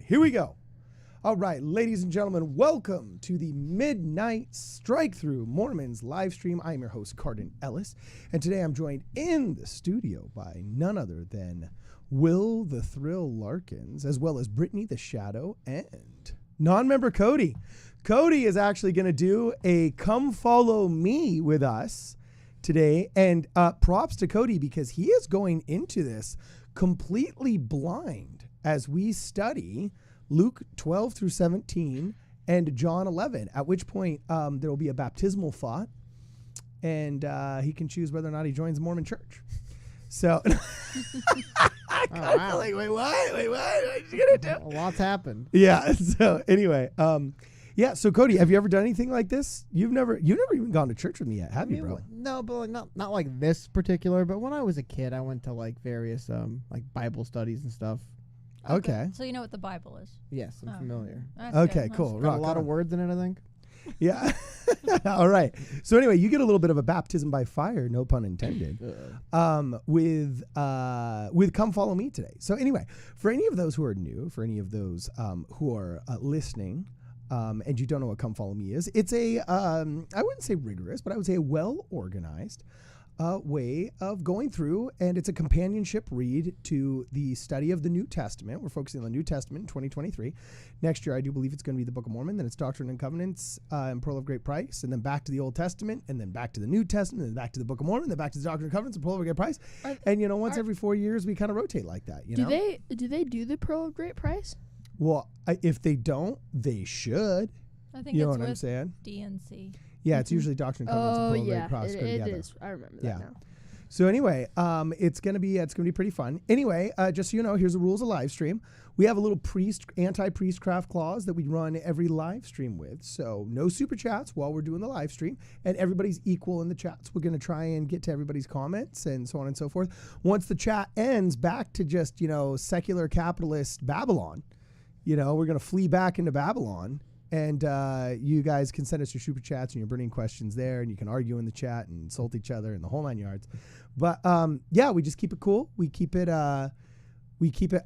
here we go. All right, ladies and gentlemen, welcome to the Midnight Strike Through Mormons live stream. I am your host, Cardin Ellis, and today I'm joined in the studio by none other than Will the Thrill Larkins, as well as Brittany the Shadow and non-member Cody. Cody is actually going to do a Come Follow Me with us today, and props to Cody because he is going into this completely blind as we study Luke 12 through 17 and John 11, at which point there will be a baptismal thought, and he can choose whether or not he joins the Mormon church. So, wow. like, wait, what? What you gonna do? A lot's happened. Yeah. So anyway, yeah. So Cody, have you ever done anything like this? You've never even gone to church with me yet, have you, bro? No, but like, not like this particular. But when I was a kid, I went to like various like Bible studies and stuff. Okay. So you know what the Bible is? Yes, I'm familiar. That's Okay, good. cool. Got Rock a lot on. of words in it, I think. Yeah. All right. So anyway, you get a little bit of a baptism by fire, no pun intended, with Come Follow Me today. So anyway, for any of those who are new, for any of those who are listening, and you don't know what Come Follow Me is, it's a I wouldn't say rigorous, but I would say a well-organized way of going through, and it's a companionship read to the study of the New Testament. We're focusing on the New Testament in 2023. Next year, I do believe it's going to be the Book of Mormon, then it's Doctrine and Covenants and Pearl of Great Price, and then back to the Old Testament, and then back to the New Testament, and then back to the Book of Mormon, then back to the Doctrine and Covenants and Pearl of Great Price. And you know, once every 4 years, we kind of rotate like that. You know? Do they do the Pearl of Great Price? Well, if they don't, they should. I think You it's know what with I'm saying? DNC. Yeah, it's usually Doctrine and Covenants and Pearl of yeah, Great Price go it together. is. I remember that now. So anyway, it's gonna be pretty fun. Anyway, just so you know, here's the rules of live stream. We have a little anti-priestcraft clause that we run every live stream with. So no super chats while we're doing the live stream, and everybody's equal in the chats. We're gonna try and get to everybody's comments and so on and so forth. Once the chat ends, back to just secular capitalist Babylon. We're gonna flee back into Babylon. And you guys can send us your super chats and your burning questions there, and you can argue in the chat and insult each other and the whole 9 yards. But yeah, we just keep it cool. We keep it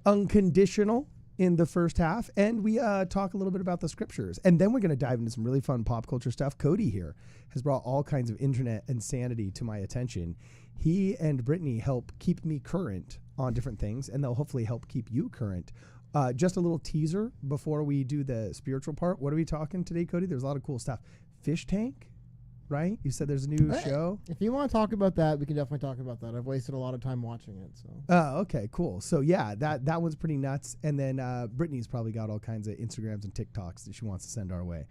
unconditional in the first half, and we talk a little bit about the scriptures, and then we're going to dive into some really fun pop culture stuff. Cody here has brought all kinds of internet insanity to my attention. He and Brittany help keep me current on different things, and they'll hopefully help keep you current. Just a little teaser before we do the spiritual part. What are we talking today, Cody? There's a lot of cool stuff. FishTank, right? You said there's a new show. If you want to talk about that, we can definitely talk about that. I've wasted a lot of time watching it. So. Oh, okay, cool. So yeah, that one's pretty nuts. And then Brittany's probably got all kinds of Instagrams and TikToks that she wants to send our way.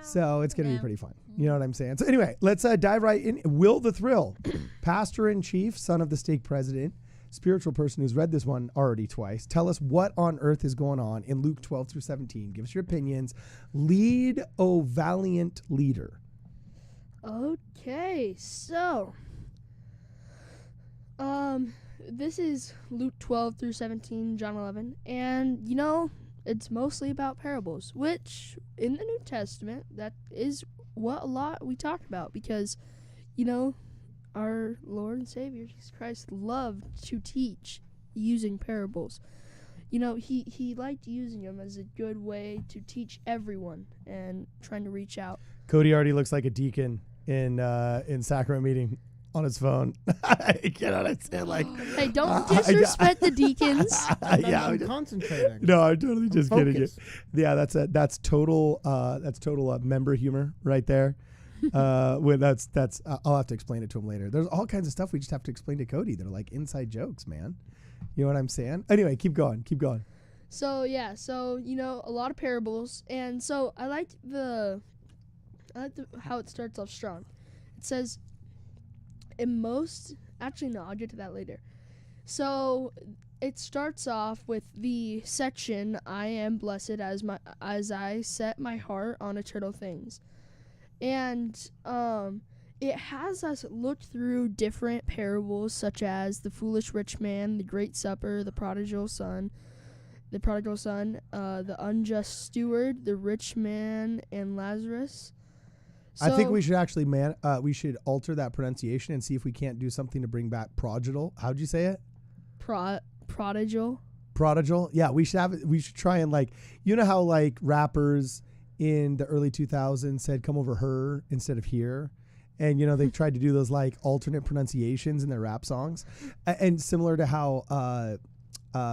So it's going to be pretty fun. You know what I'm saying? So anyway, let's dive right in. Will the Thrill, pastor-in-chief, son of the stake president, spiritual person who's read this one already twice. Tell us what on earth is going on in Luke 12 through 17. Give us your opinions. Lead, O valiant leader. Okay, so this is Luke 12 through 17, John 11, and it's mostly about parables, which in the New Testament, that is what a lot we talk about, because our Lord and Savior Jesus Christ loved to teach using parables. He liked using them as a good way to teach everyone and trying to reach out. Cody already looks like a deacon in sacrament meeting on his phone. I cannot understand. Hey, don't disrespect the deacons. I'm concentrating. No, I'm totally just kidding you. Focus. Yeah, that's total member humor right there. When that's I'll have to explain it to him later. There's all kinds of stuff we just have to explain to Cody that are like inside jokes, man. You know what I'm saying? Anyway, keep going. So yeah, a lot of parables, and so I liked how it starts off strong. It says, I'll get to that later. So it starts off with the section, I am blessed as I set my heart on eternal things. And it has us look through different parables, such as the foolish rich man, the great supper, the prodigal son, the unjust steward, the rich man, and Lazarus. I think we should actually we should alter that pronunciation and see if we can't do something to bring back prodigal. How'd you say it? Prodigal. Prodigal. Yeah, we should try and like, you know how like rappers in the early 2000s said "come over her" instead of "here," and you know they tried to do those like alternate pronunciations in their rap songs, and similar to how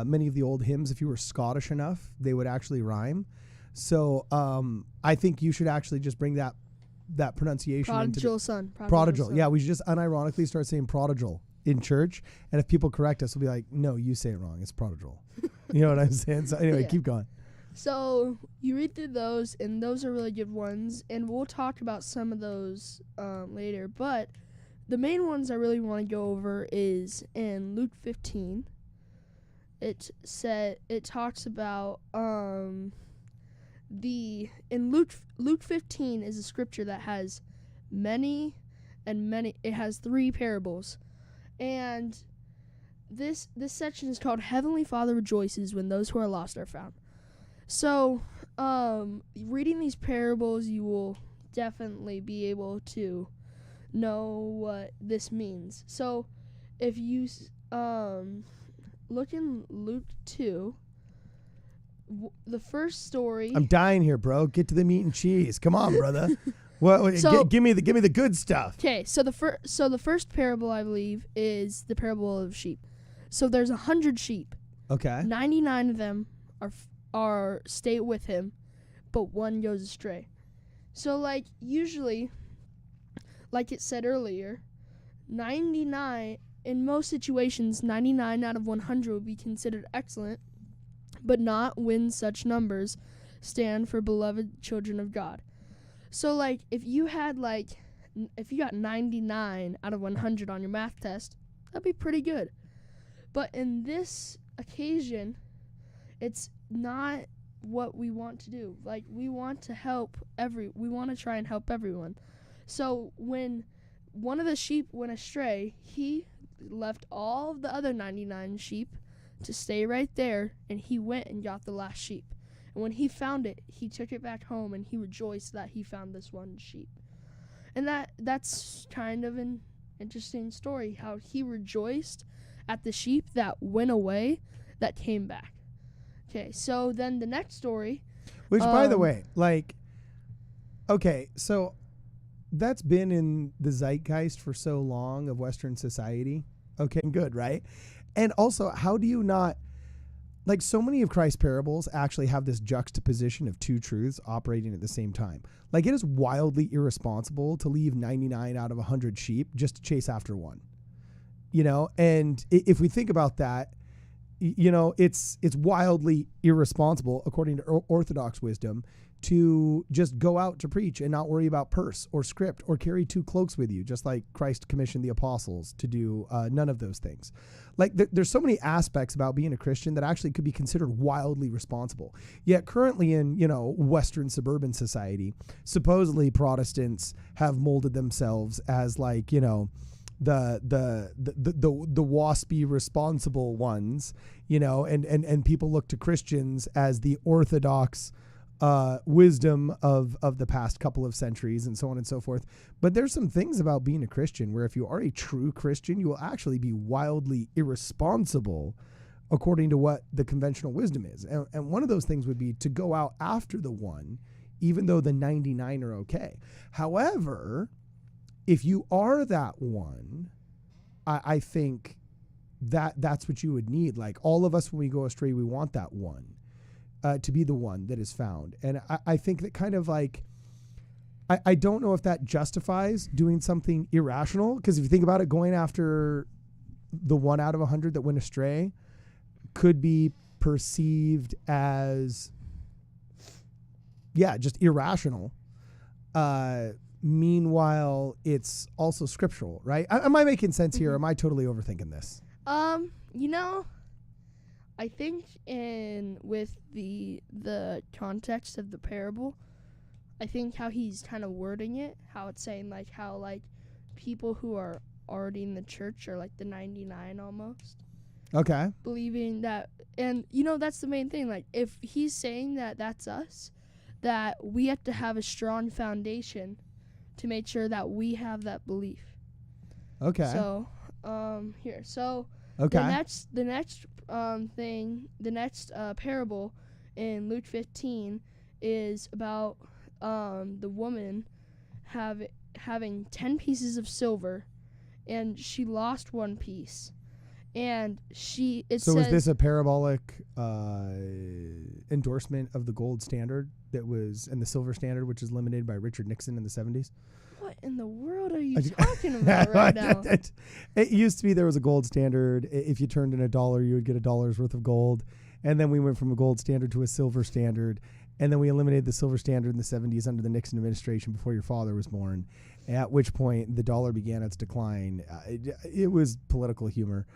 many of the old hymns, if you were Scottish enough, they would actually rhyme. So I think you should actually just bring that pronunciation Prodigal into Son. Prodigal. Yeah, we should just unironically start saying prodigal in church, and if people correct us, we'll be like, no, you say it wrong. It's prodigal. You know what I'm saying? So anyway, Yeah. keep going. So you read through those, and those are really good ones, and we'll talk about some of those later. But the main ones I really want to go over is in Luke 15. It talks about in Luke 15 is a scripture that has many. It has 3 parables, and this section is called "Heavenly Father Rejoices When Those Who Are Lost Are Found." So, reading these parables, you will definitely be able to know what this means. So, if you look in Luke 2, the first story. I'm dying here, bro. Get to the meat and cheese. Come on, brother. Give me the good stuff. Okay, so the first parable, I believe, is the parable of sheep. So there's 100 sheep. Okay. 99 of them are stay with him, but one goes astray. So like usually, like it said earlier, 99 in most situations, 99 out of 100 would be considered excellent, but not when such numbers stand for beloved children of God. So like if you got 99 out of 100 on your math test, that'd be pretty good. But in this occasion, it's not what we want to do. Like we want to try and help everyone. So when one of the sheep went astray, he left all of the other 99 sheep to stay right there, and he went and got the last sheep. And when he found it, he took it back home, and he rejoiced that he found this one sheep. And that's kind of an interesting story, how he rejoiced at the sheep that went away that came back. Okay, so then the next story. Which, by the way, like, okay, so that's been in the zeitgeist for so long of Western society. Okay, good, right? And also, how do you not, like, so many of Christ's parables actually have this juxtaposition of 2 truths operating at the same time. Like, it is wildly irresponsible to leave 99 out of 100 sheep just to chase after one. You know, and if we think about that, you know, it's wildly irresponsible, according to Orthodox wisdom, to just go out to preach and not worry about purse or script or carry 2 cloaks with you, just like Christ commissioned the apostles to do none of those things. Like there's so many aspects about being a Christian that actually could be considered wildly responsible. Yet currently in, you know, Western suburban society, supposedly Protestants have molded themselves as like, you know, the waspy responsible ones, you know, and people look to Christians as the orthodox wisdom of the past couple of centuries and so on and so forth. But there's some things about being a Christian where if you are a true Christian, you will actually be wildly irresponsible according to what the conventional wisdom is. And one of those things would be to go out after the one, even though the 99 are okay. However, if you are that one, I think that's what you would need. Like all of us, when we go astray, we want that one to be the one that is found. And I think that kind of like, I don't know if that justifies doing something irrational. Because if you think about it, going after the 1 out of 100 that went astray could be perceived as, just irrational. Meanwhile, it's also scriptural, right? Am I making sense here? Or am I totally overthinking this? You know, I think with the context of the parable, I think how he's kind of wording it, how it's saying like how like people who are already in the church are like the 99 almost. Okay. Believing that, and you know that's the main thing. Like if he's saying that that's us, that we have to have a strong foundation to make sure that we have that belief. Okay. So, here. So, Okay. The next parable in Luke 15 is about the woman having 10 pieces of silver, and she lost one piece. And So says, is this a parabolic endorsement of the gold standard that was, and the silver standard, which is limited by Richard Nixon in the 70s? what in the world are you talking about right now? It used to be there was a gold standard. If you turned in $1, you would get $1 worth of gold. And then we went from a gold standard to a silver standard. And then we eliminated the silver standard in the 70s under the Nixon administration before your father was born, at which point the dollar began its decline. It was political humor.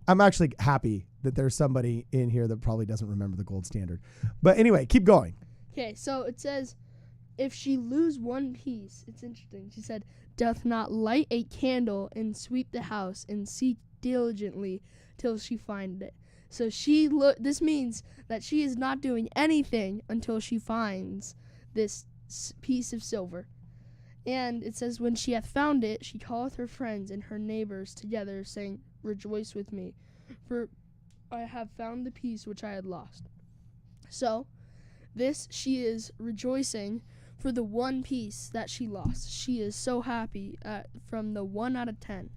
I'm actually happy that there's somebody in here that probably doesn't remember the gold standard. But anyway, keep going. Okay, so it says, if she lose one piece, it's interesting. She said, doth not light a candle and sweep the house and seek diligently till she find it. So this means that she is not doing anything until she finds this piece of silver. And it says, when she hath found it, she calleth her friends and her neighbors together, saying, rejoice with me, for I have found the piece which I had lost. So she is rejoicing for the one piece that she lost. She is so happy from the 1 out of 10.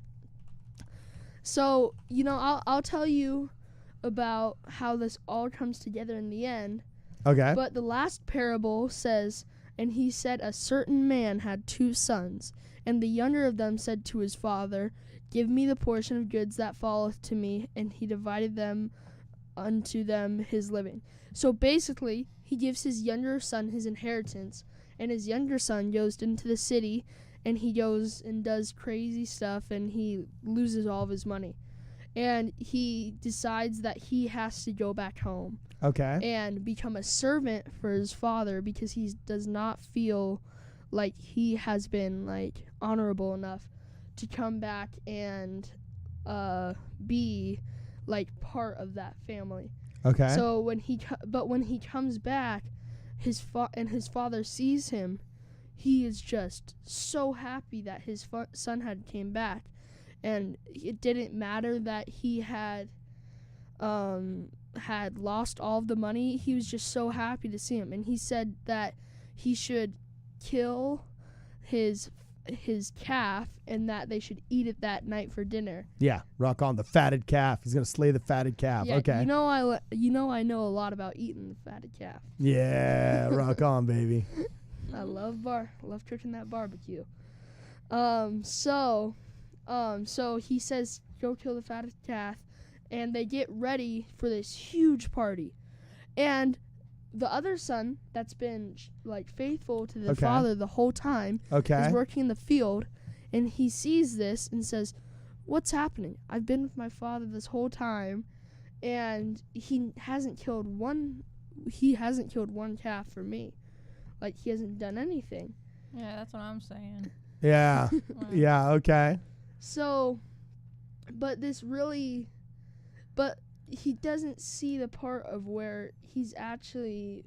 So, I'll tell you about how this all comes together in the end. Okay. But the last parable says, and he said, a certain man had 2 sons, and the younger of them said to his father, give me the portion of goods that falleth to me, and he divided them unto them his living. So basically, he gives his younger son his inheritance, and his younger son goes into the city, and he goes and does crazy stuff, and he loses all of his money. And he decides that he has to go back home. Okay. And become a servant for his father because he does not feel like he has been honorable enough to come back and be part of that family. Okay. So when he comes back, his father sees him, he is just so happy that his son had came back, and it didn't matter that he had lost all of the money. He was just so happy to see him, and he said that he should kill his calf and that they should eat it that night for dinner. Yeah, rock on the fatted calf. He's gonna slay the fatted calf. Yeah, okay. I know a lot about eating the fatted calf. Yeah, rock on, baby. I love cooking that barbecue. So he says go kill the fatted calf, and they get ready for this huge party, and the other son that's been faithful to the father the whole time is working in the field, and he sees this and says, what's happening? I've been with my father this whole time, and he hasn't killed one calf for me. He hasn't done anything. Yeah, that's what I'm saying. Yeah. Yeah, okay. So, but he doesn't see the part of where he's actually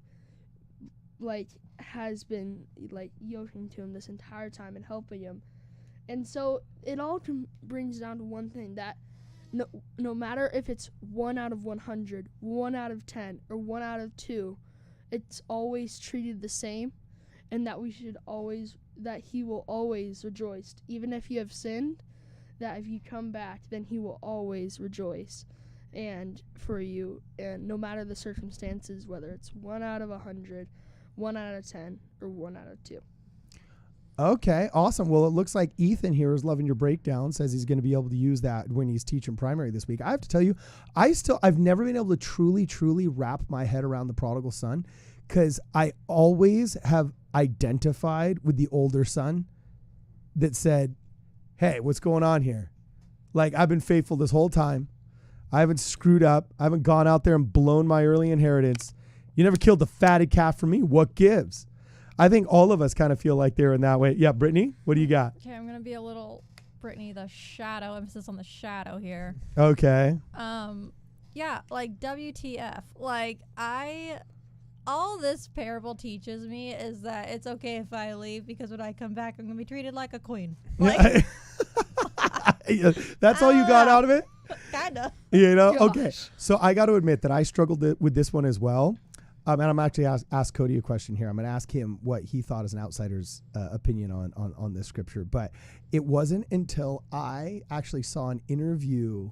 has been yoking to him this entire time and helping him. And so it all brings down to one thing, that no matter if it's 1 out of 100, 1 out of 10, or 1 out of 2, it's always treated the same, and that he will always rejoice. Even if you have sinned, that if you come back, then he will always rejoice and for you, and no matter the circumstances, whether it's 1 out of 100, 1 out of 10, or 1 out of 2. Okay, awesome. Well, it looks like Ethan here is loving your breakdown, says he's going to be able to use that when he's teaching primary this week. I have to tell you, I've never been able to truly wrap my head around the prodigal son, because I always have identified with the older son that said, hey, what's going on here? I've been faithful this whole time. I haven't screwed up. I haven't gone out there and blown my early inheritance. You never killed the fatted calf for me. What gives? I think all of us kind of feel like they're in that way. Yeah, Brittany, what do you got? Okay, I'm going to be a little Brittany, the shadow, emphasis on the shadow here. Okay. Yeah, WTF. All this parable teaches me is that it's okay if I leave, because when I come back, I'm going to be treated like a queen. That's all you got out of it? Kinda. You know? Okay. Gosh. So I got to admit that I struggled with this one as well. And I'm actually ask Cody a question here. I'm going to ask him what he thought as an outsider's opinion on this scripture. But it wasn't until I actually saw an interview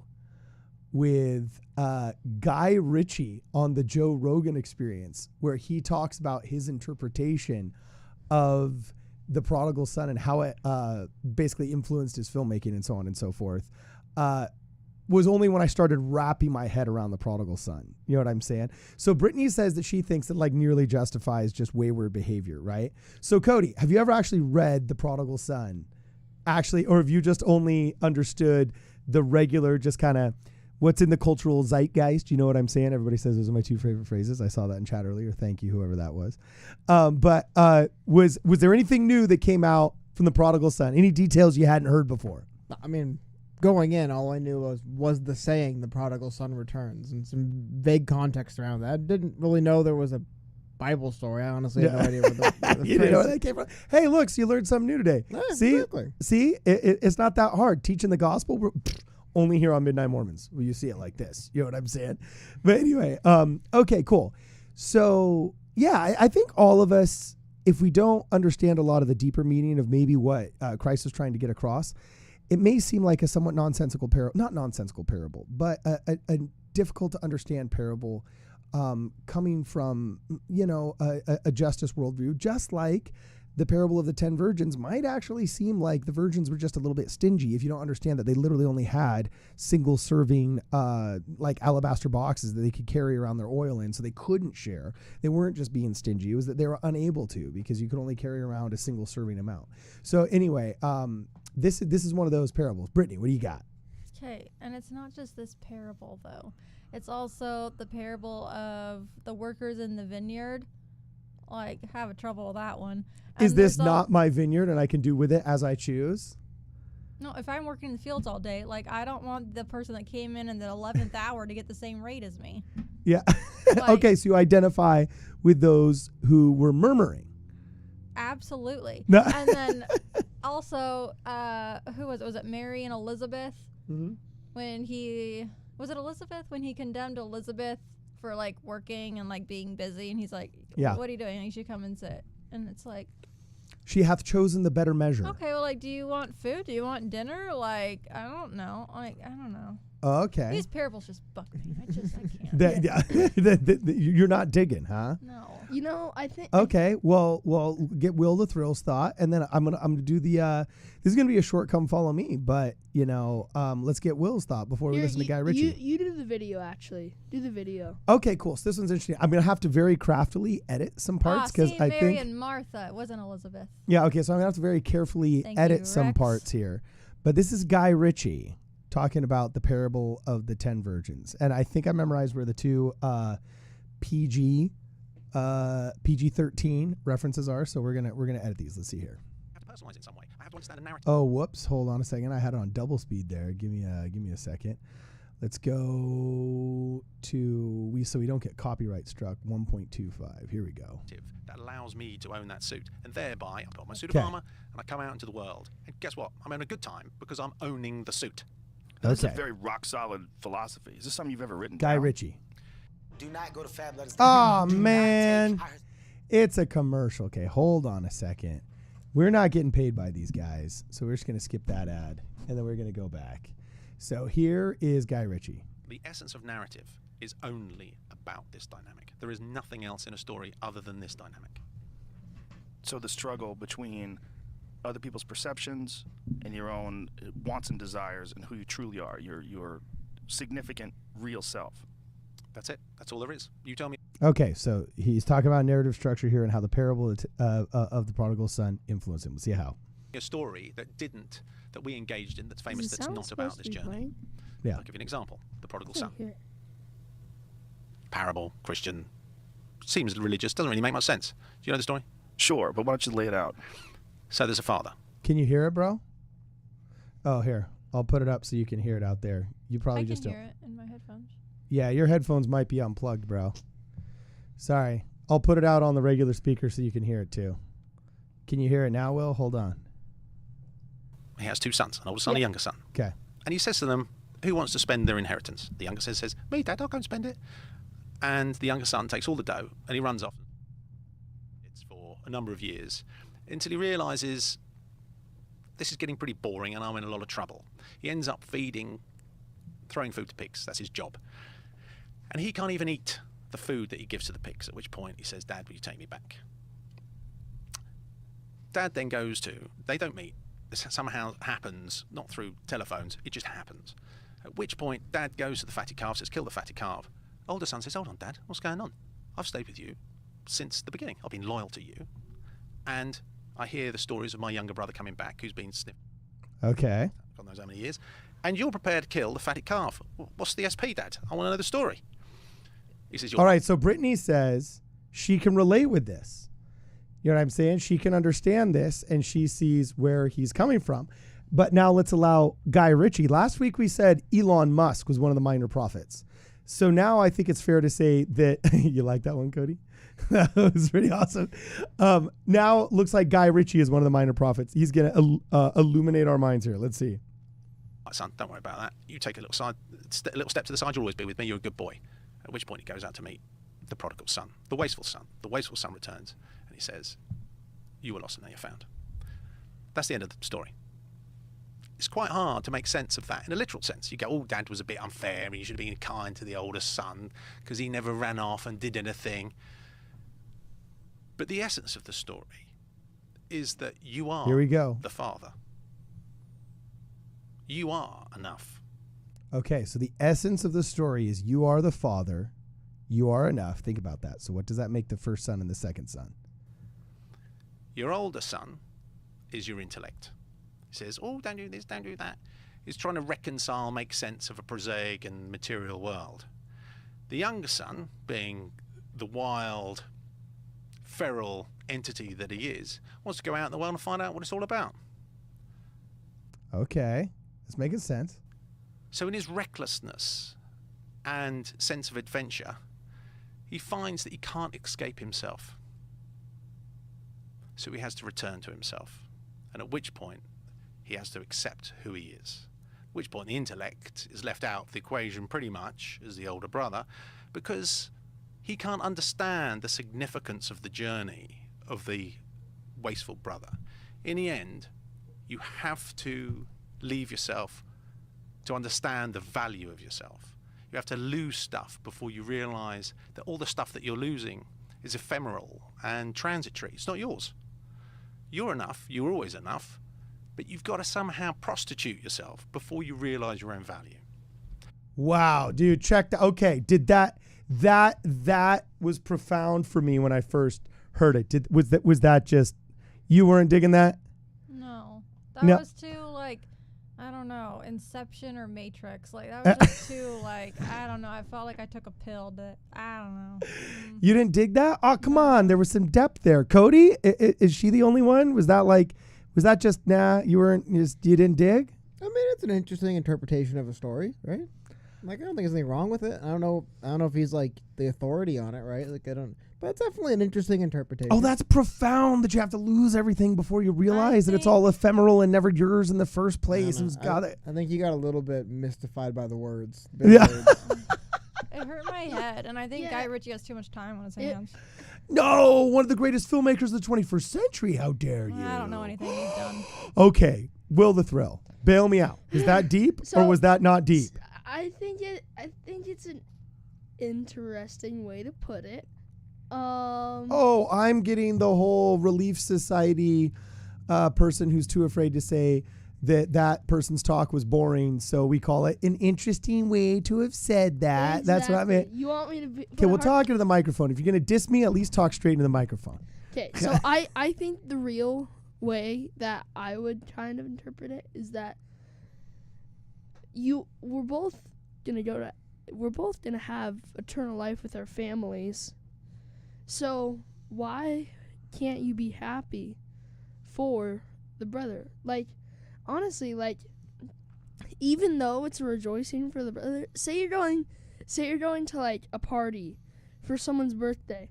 with Guy Richie on the Joe Rogan Experience, where he talks about his interpretation of the Prodigal Son and how it basically influenced his filmmaking and so on and so forth. Was only when I started wrapping my head around the Prodigal Son. You know what I'm saying? So Brittany says that she thinks that like nearly justifies just wayward behavior, right? So Cody, have you ever actually read the Prodigal Son? Actually, or have you just only understood the regular, just kind of what's in the cultural zeitgeist? You know what I'm saying? Everybody says those are my two favorite phrases. I saw that in chat earlier. Thank you, whoever that was. But was there anything new that came out from the Prodigal Son? Any details you hadn't heard before? I mean, going in, all I knew was the saying, the prodigal son returns, and some vague context around that. I didn't really know there was a Bible story. I honestly had no idea where the You didn't know where that came from? Hey, look, so you learned something new today. Yeah, See? exactly. See? It's not that hard. Teaching the gospel, we're only here on Midnight Mormons. Well, you see it like this. You know what I'm saying? But anyway, okay, cool. So, yeah, I think all of us, if we don't understand a lot of the deeper meaning of maybe what Christ is trying to get across, it may seem like a somewhat nonsensical parable, not nonsensical parable, but a difficult to understand parable coming from, you know, a justice worldview, just like the parable of the 10 virgins might actually seem like the virgins were just a little bit stingy if you don't understand that they literally only had single serving like alabaster boxes that they could carry around their oil in, so they couldn't share. They weren't just being stingy. It was that they were unable to, because you could only carry around a single serving amount. So anyway, this is one of those parables. Brittany, what do you got? Okay, and it's not just this parable, though. It's also the parable of the workers in the vineyard. Like, having trouble with that one. Is And this there's not my vineyard and I can do with it as I choose? No, if I'm working in the fields all day, like, I don't want the person that came in the 11th hour to get the same rate as me. Yeah. Like- Okay, so you identify with those who were murmuring. Absolutely. No. And then also, who was it? Was it Mary and Elizabeth? Mm-hmm. Was it Elizabeth when he condemned Elizabeth for like working and like being busy, and he's like, Yeah. what are you doing? You should come and sit. And it's like, She hath chosen the better measure. okay, well, like, do you want food? Do you want dinner? Like, I don't know. Like, I don't know. Okay. These parables just bug me. I can't. You're not digging, huh? No. You know, I think. Okay. Well, get Will the Thrills thought, and then I'm gonna do the. This is gonna be a short come follow me, but you know, let's get Will's thought before we Here, listen to Guy Richie. You do the video, actually. Do the video. Okay, cool. So this one's interesting. I'm gonna have to very craftily edit some parts because I Mary think. and Martha. It wasn't Elizabeth. Yeah. Okay. So I'm gonna have to very carefully Thank edit you, some Rex. parts here, but this is Guy Richie talking about the parable of the 10 virgins, and I think I memorized where the two PG-13 references are. So we're gonna edit these. Let's see here. I have to personalize it in some way. I have to understand the narrative. Oh, whoops! Hold on a second. I had it on double speed there. Give me a second. Let's go to so we don't get copyright struck. 1.25. Here we go. That allows me to own that suit, and thereby I put on my suit Okay. of armor and I come out into the world. And guess what? I'm having a good time because I'm owning the suit. Now, This is Okay. a very rock solid philosophy. Is this something you've ever written Guy down? Ritchie. Do not go to Fab Letters. Oh, Do not man. take our- It's a commercial. Okay, hold on a second. We're not getting paid by these guys, so we're just gonna skip that ad, and then we're gonna go back. So here is Guy Ritchie. The essence of narrative is only about this dynamic. There is nothing else in a story other than this dynamic. So the struggle between other people's perceptions and your own wants and desires and who you truly are, your significant real self. That's it. That's all there is. You tell me. Okay, so he's talking about narrative structure here and how the parable of the prodigal son influenced him. We'll see how. A story that we engaged in that's famous, Is the that's sound not about supposed this to be journey. playing? Yeah. I'll give you an example. The Prodigal I Son. can't hear it. Parable, Christian, seems religious, doesn't really make much sense. Do you know the story? Sure, but why don't you lay it out? So there's a father. Can you hear it, bro? Oh, here. I'll put it up so you can hear it out there. You probably I just can don't. hear it in my headphones. Yeah, your headphones might be unplugged, bro. Sorry. I'll put it out on the regular speaker so you can hear it too. Can you hear it now, Will? Hold on. He has two sons, an older son and a younger son. Okay. And he says to them, who wants to spend their inheritance? The younger son says, me, Dad, I'll go and spend it. And the younger son takes all the dough and he runs off. It's for a number of years until he realises this is getting pretty boring and I'm in a lot of trouble. He ends up throwing food to pigs. That's his job. And he can't even eat the food that he gives to the pigs, at which point he says, Dad, will you take me back? Dad then they don't meet. This somehow happens, not through telephones, it just happens. At which point, Dad goes to the fatty calf, says, kill the fatty calf. Older son says, hold on, Dad, what's going on? I've stayed with you since the beginning. I've been loyal to you. And I hear the stories of my younger brother coming back, who's been sniffed. Okay. God knows how many years. And you're prepared to kill the fatty calf. What's the SP, Dad? I want to know the story. He says, all right, so Brittany says she can relate with this. You know what I'm saying? She can understand this, and she sees where he's coming from. But now let's allow Guy Ritchie. Last week we said Elon Musk was one of the minor prophets. So now I think it's fair to say that you like that one, Cody? That was pretty awesome. Now it looks like Guy Ritchie is one of the minor prophets. He's going to illuminate our minds here. Let's see. Son, don't worry about that. You take a little step to the side. You'll always be with me. You're a good boy. At which point he goes out to meet the prodigal son, the wasteful son. The wasteful son returns and he says, you were lost and now you're found. That's the end of the story. It's quite hard to make sense of that in a literal sense. You go, oh, Dad was a bit unfair and you should have been kind to the older son because he never ran off and did anything. But the essence of the story is that you are Here we go. the father. You are enough. Okay, so the essence of the story is you are the father, you are enough. Think about that. So what does that make the first son and the second son? Your older son is your intellect. He says, oh, don't do this, don't do that. He's trying to reconcile, make sense of a prosaic and material world. The younger son, being the wild, feral entity that he is, wants to go out in the world and find out what it's all about. Okay, that's making sense. So in his recklessness and sense of adventure, he finds that he can't escape himself. So he has to return to himself. And at which point, he has to accept who he is. At which point, the intellect is left out of the equation pretty much as the older brother, because he can't understand the significance of the journey of the wasteful brother. In the end, you have to leave yourself to understand the value of yourself. You have to lose stuff before you realize that all the stuff that you're losing is ephemeral and transitory. It's not yours. You're enough. You're always enough. But you've got to somehow prostitute yourself before you realize your own value. Wow, dude, check that. Okay, did that was profound for me when I first heard it. Was that just, you weren't digging that? No. That No. was too, like, I don't know, Inception or Matrix. Like, that was just too, like, I don't know. I felt like I took a pill that, I don't know. You didn't dig that? Oh, come on. There was some depth there. Cody, is she the only one? Was that just, nah, you didn't dig? I mean, it's an interesting interpretation of a story, right? Like, I don't think there's anything wrong with it. I don't know if he's like the authority on it, right? Like, but it's definitely an interesting interpretation. Oh, that's profound that you have to lose everything before you realize that it's all ephemeral and never yours in the first place. I think you got a little bit mystified by the words. Yeah. It hurt my head, and I think Guy Ritchie has too much time on his hands. No, one of the greatest filmmakers of the 21st century. How dare you? I don't know anything he's done. Okay, Will the Thrill. Bail me out. Is that deep or was that not deep? I think it's an interesting way to put it. Oh, I'm getting the whole Relief Society person who's too afraid to say that person's talk was boring, so we call it an interesting way to have said that. Exactly. That's what I meant. You want me to be... Okay, we'll talk into the microphone. If you're going to diss me, at least talk straight into the microphone. Okay, so I think the real way that I would kind of interpret it is that we're both gonna have eternal life with our families. So why can't you be happy for the brother? Like, honestly, like, even though it's a rejoicing for the brother, say you're going to like a party for someone's birthday.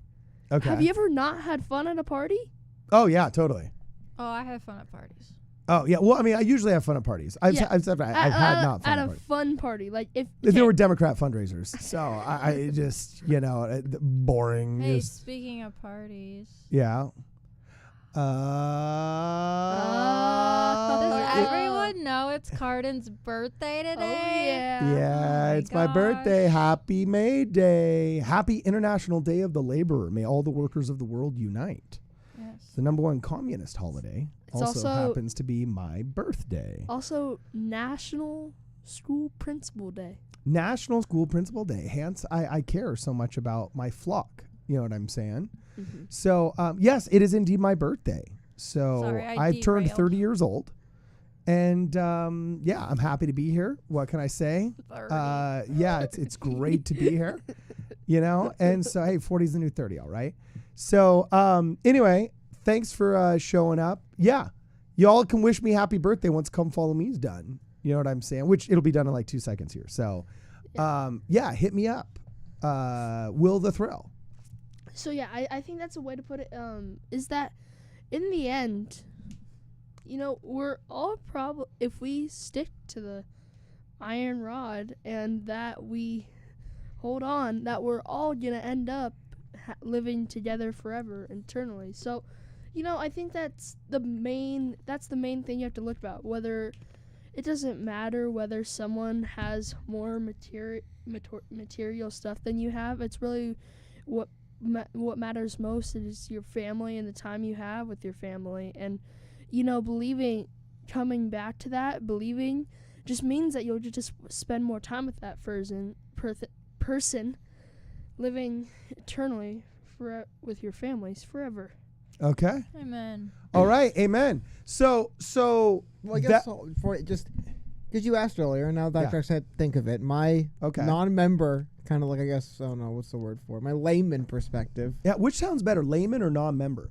Okay. Have you ever not had fun at a party? Oh, yeah, totally. Oh, I have fun at parties. Oh yeah. Well, I mean, I usually have fun at parties. I've had not fun at at a parties. fun party. Like if They were Democrat fundraisers, so I just boring. Hey, just- speaking of parties, yeah. does everyone know it's Cardin's birthday oh today? yeah. Yeah, my it's my birthday. gosh. Happy May Day. Happy International Day of the Laborer. May all the workers of the world unite. Yes. The #1 communist holiday It's also also- happens to be my birthday. Also, National School Principal Day. National School Principal Day. Hence, I care so much about my flock. You know what I'm saying? Mm-hmm. So, yes, it is indeed my birthday. So Sorry, I I've turned derailed. 30 years old. And yeah, I'm happy to be here. What can I say? 30. Yeah, it's great to be here. And so hey, 40 is the new 30, all right? So anyway, thanks for showing up. Yeah, y'all can wish me happy birthday once Come Follow Me is done. You know what I'm saying? Which it'll be done in like 2 seconds here. So yeah, hit me up. Will the Thrill. So yeah, I think that's a way to put it. Is that in the end, we're all probably, if we stick to the iron rod and that we hold on, that we're all gonna end up living together forever internally. So, I think that's the main thing you have to look about. Whether it doesn't matter whether someone has more material stuff than you have. It's really what matters most is your family and the time you have with your family. And believing, coming back to that, believing just means that you'll just spend more time with that person living eternally with your families forever. Okay. Amen. All right. Amen. So Well, I guess for just because you asked earlier, and now that I said think of it, my non-member kind of like, I guess, I don't know what's the word for it, my layman perspective. yeah, which sounds better, layman or non-member?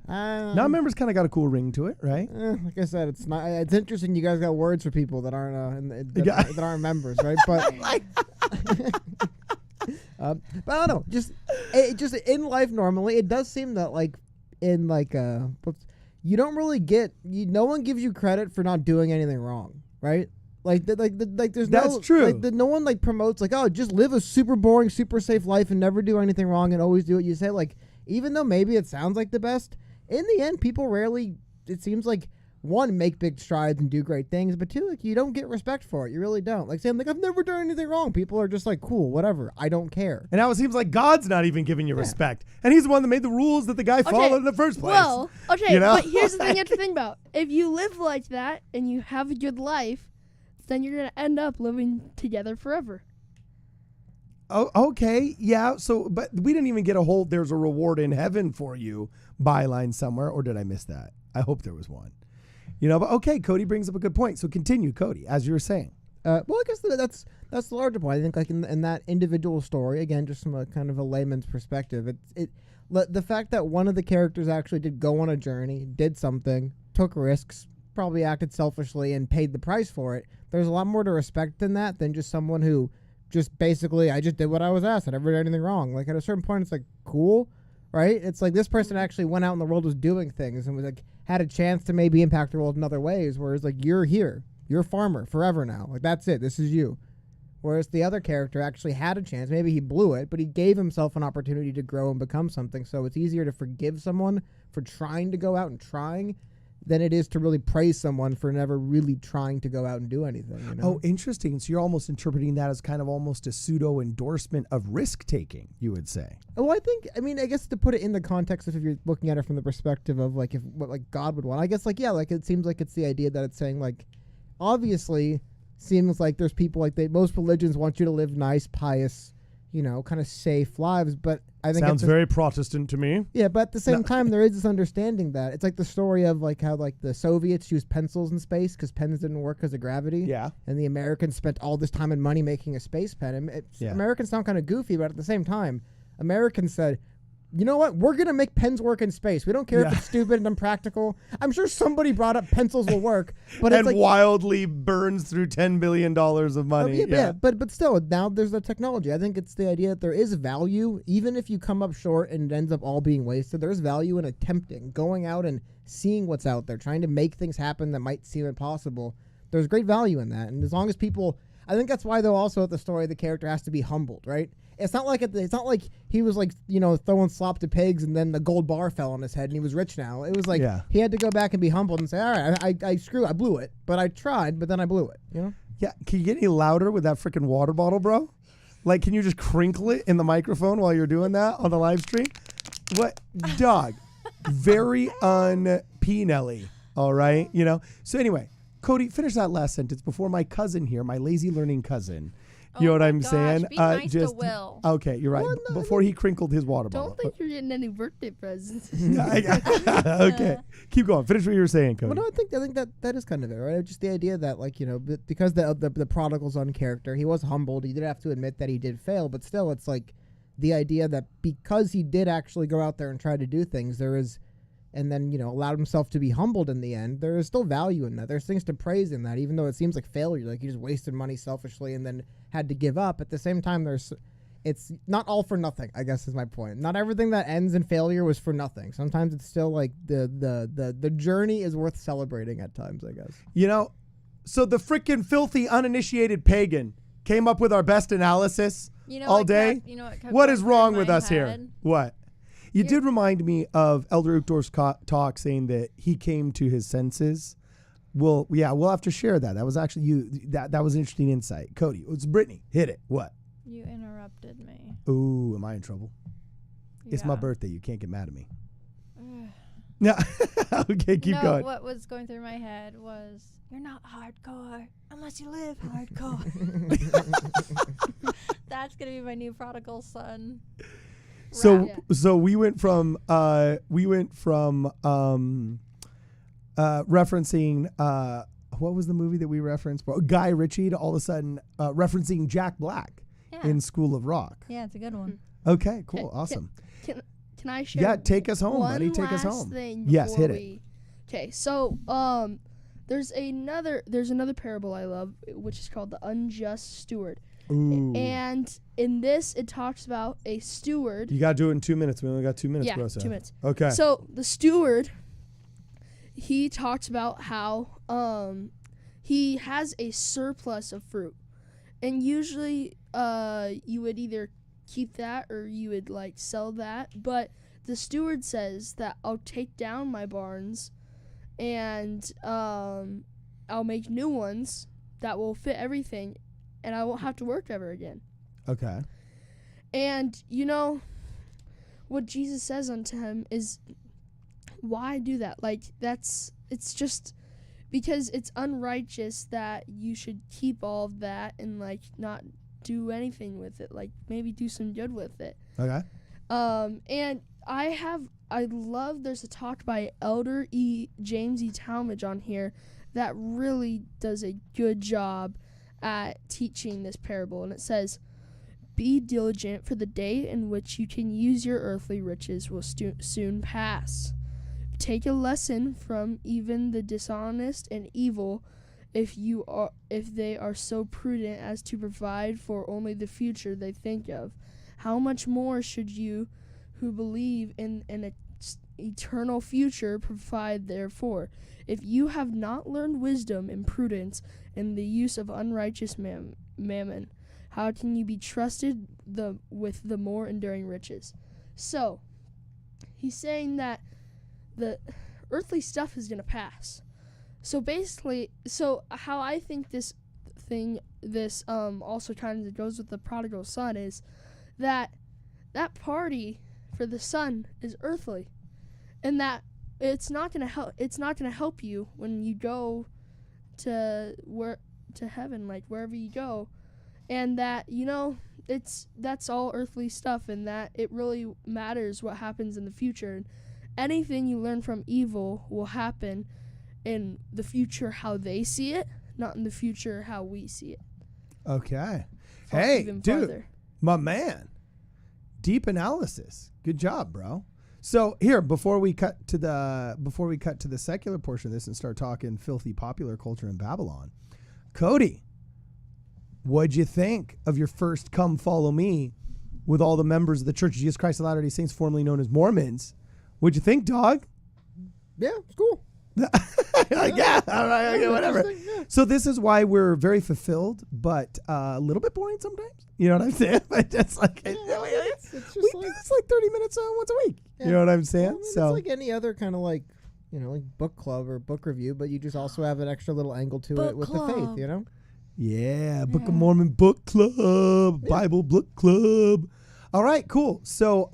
Non-member's kind of got a cool ring to it, right? Like I said, it's not. It's interesting. You guys got words for people that aren't that aren't members, right? But but I don't know. Just in life normally, it does seem that like in like you don't really get. No one gives you credit for not doing anything wrong, right? Like there's That's true. Like no one like promotes like, oh, just live a super boring, super safe life and never do anything wrong and always do what you say. Like even though maybe it sounds like the best, in the end, people rarely, it seems like, one, make big strides and do great things, but two, like, you don't get respect for it. You really don't. Like saying, like, I've never done anything wrong. People are just like, cool, whatever. I don't care. And now it seems like God's not even giving you respect. And he's the one that made the rules that the guy followed in the first place. Well, okay, but here's the thing you have to think about. If you live like that and you have a good life, then you're going to end up living together forever. Oh, okay. Yeah. So, but we didn't even get a whole, there's a reward in heaven for you byline somewhere, or did I miss that? I hope there was one. But okay, Cody brings up a good point. So continue, Cody, as you were saying. Well, I guess that's the larger point. I think like in that individual story, again, just from a kind of a layman's perspective, the fact that one of the characters actually did go on a journey, did something, took risks, probably acted selfishly and paid the price for it. There's a lot more to respect than that, than just someone who just basically, I just did what I was asked. I never did anything wrong. Like at a certain point, it's like, cool, right? It's like this person actually went out in the world, was doing things and was like, had a chance to maybe impact the world in other ways. Whereas like, you're here, you're a farmer forever now. Like that's it. This is you. Whereas the other character actually had a chance. Maybe he blew it, but he gave himself an opportunity to grow and become something. So it's easier to forgive someone for trying to go out and trying than it is to really praise someone for never really trying to go out and do anything. Oh, interesting. So you're almost interpreting that as kind of almost a pseudo endorsement of risk taking, you would say. Oh, I guess to put it in the context of if you're looking at it from the perspective of like what like God would want, I guess like, yeah, like it seems like it's the idea that it's saying like, obviously seems like there's people like most religions want you to live nice, pious, kind of safe lives, but I think sounds very Protestant to me. Yeah, but at the same time, there is this understanding that it's like the story of like how like the Soviets used pencils in space because pens didn't work because of gravity. Yeah. And the Americans spent all this time and money making a space pen. And Americans sound kind of goofy, but at the same time, Americans said, you know what? We're going to make pens work in space. We don't care if Yeah. it's stupid and impractical. I'm sure somebody brought up pencils will work, but and it's like wildly burns through $10 billion of money. but still, now there's the technology. I think it's the idea that there is value, even if you come up short and it ends up all being wasted. There's value in attempting, going out and seeing what's out there, trying to make things happen that might seem impossible. There's great value in that, and as long as people, I think that's why though also at the story the character has to be humbled, right? It's not like he was like, you know, throwing slop to pigs and then the gold bar fell on his head and he was rich now. It was like he had to go back and be humbled and say, all right, I blew it, but I tried, but then I blew it. You know? Yeah. Can you get any louder with that freaking water bottle, bro? Like, can you just crinkle it in the microphone while you're doing that on the live stream? What, dog? Very un-P-Nelly. All right, you know. So anyway, Cody, finish that last sentence before my cousin here, my lazy learning cousin. You know what I'm saying? Be nice to Will. Okay, you're right. Well, no, Before he crinkled his water Don't bottle. think you're getting any birthday presents. Okay, keep going. Finish what you were saying, Cody. Well, no, I think that is kind of it, right? Just the idea that, like, you know, because the prodigal son character, he was humbled. He did have to admit that he did fail, but still, it's like the idea that because he did actually go out there and try to do things, there is, and then, you know, allowed himself to be humbled in the end. There is still value in that. There's things to praise in that, even though it seems like failure, like he just wasted money selfishly and then had to give up. At the same time, it's not all for nothing, I guess is my point. Not everything that ends in failure was for nothing. Sometimes it's still like the journey is worth celebrating at times, I guess. You know, so the freaking filthy uninitiated pagan came up with our best analysis all day. What is wrong with us here? What? You did remind me of Elder Uchtdorf's talk saying that he came to his senses. Well, yeah, we'll have to share that. That was actually that was an interesting insight. Cody, it's Brittany. Hit it. What? You interrupted me. Ooh, am I in trouble? It's my Yeah. birthday. You can't get mad at me. No. Okay, keep going. What was going through my head was, you're not hardcore unless you live hardcore. That's going to be my new Prodigal Son. So rap. so we went from referencing what was the movie that we referenced? Guy Ritchie to all of a sudden referencing Jack Black in School of Rock. Yeah, it's a good one. Okay, cool, awesome. Can I share? Yeah, take us home, buddy. Take us home. Yes, hit it. Okay, so there's another parable I love, which is called the Unjust Steward. Ooh. And in this, it talks about a steward. You got to do it in 2 minutes. We only got 2 minutes, Yeah, bro. So. 2 minutes. Okay. So the steward, he talks about how he has a surplus of fruit, and usually you would either keep that or you would like sell that. But the steward says that I'll take down my barns, and I'll make new ones that will fit everything, and I won't have to work ever again. Okay. And you know what Jesus says unto him is, why do that? Like, it's just because it's unrighteous that you should keep all of that and like not do anything with it, like maybe do some good with it. Okay. And I love there's a talk by Elder James E. Talmage on here that really does a good job at teaching this parable, and it says, be diligent, for the day in which you can use your earthly riches will soon pass. Take a lesson from even the dishonest and evil, if they are so prudent as to provide for only the future they think of. How much more should you, who believe in an eternal future, provide therefore? If you have not learned wisdom and prudence in the use of unrighteous mammon, how can you be trusted with the more enduring riches? So, he's saying that the earthly stuff is going to pass. So basically, how I think this also kind of goes with the prodigal son is that party for the son is earthly, and that it's not going to help you when you go to heaven, like wherever you go, and that, you know, that's all earthly stuff, and that it really matters what happens in the future. Anything you learn from evil will happen in the future how they see it, not in the future how we see it. Okay. Hey, dude, my man. deep analysis. Good job, bro. So here, before we cut to the secular portion of this and start talking filthy popular culture in Babylon, Cody, what'd you think of your first Come Follow Me with all the members of the Church of Jesus Christ of Latter-day Saints, formerly known as Mormons? What'd you think, dog? Yeah, it's cool. Yeah, all right, okay, whatever. Yeah. So this is why we're very fulfilled, but a little bit boring sometimes. You know what I'm saying? But it's like It's just we do this like 30 minutes once a week. Yeah. You know what I'm saying? Well, I mean, So it's like any other kind of like, like book club or book review, but you just also have an extra little angle to Book it with club. the faith, you know? yeah, Book of Yeah. Mormon book club, Bible book club. All right, cool. So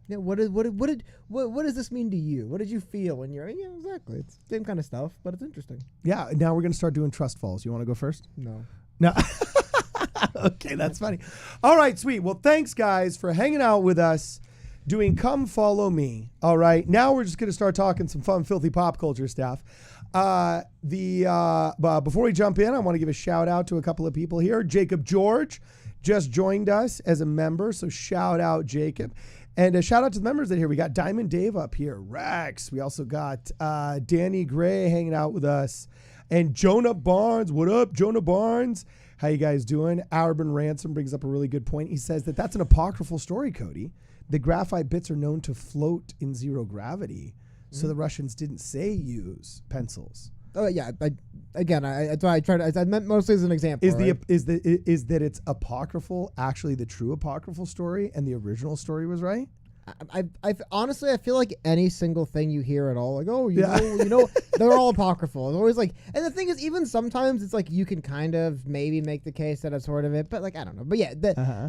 Yeah, what does this mean to you? What did you feel when you're exactly. It's same kind of stuff, but it's interesting. yeah, now we're gonna start doing trust falls. You want to go first? No. No. Okay, that's funny. All right, sweet. Well, thanks guys for hanging out with us, doing Come Follow Me. All right, now we're just gonna start talking some fun, filthy pop culture stuff. But before we jump in, I want to give a shout out to a couple of people here. Jacob George just joined us as a member, so shout out Jacob. And a shout out to the members that are here. We got Diamond Dave up here, Rex. We also got Danny Gray hanging out with us, and Jonah Barnes. What up, Jonah Barnes? How you guys doing? Arben Ransom brings up a really good point. He says that that's an apocryphal story, Cody. The graphite bits are known to float in zero gravity, so the Russians didn't say use pencils. Oh yeah, that's why I tried. I meant mostly as an example. Is right? is that it's apocryphal actually the true apocryphal story, and the original story was right? I honestly I feel like any single thing you hear at all, like you know, they're all apocryphal. It's always like, and the thing is, even sometimes it's like you can kind of maybe make the case that it's sort of it, but like I don't know. But yeah,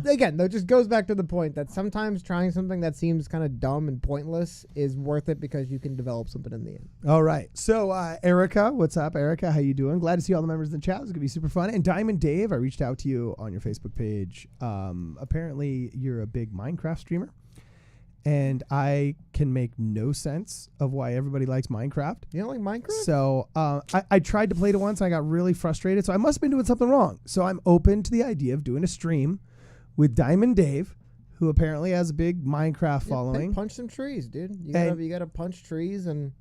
again, that just goes back to the point that sometimes trying something that seems kind of dumb and pointless is worth it because you can develop something in the end. All right. So Erica, what's up, Erica? How you doing? Glad to see all the members in the chat. It's gonna be super fun. And Diamond Dave, I reached out to you on your Facebook page. Apparently, you're a big Minecraft streamer. And I can make no sense of why everybody likes Minecraft. You don't like Minecraft? So I tried to play it once. And I got really frustrated. So I must have been doing something wrong. So I'm open to the idea of doing a stream with Diamond Dave, who apparently has a big Minecraft following. Punch some trees, dude. You gotta punch trees, and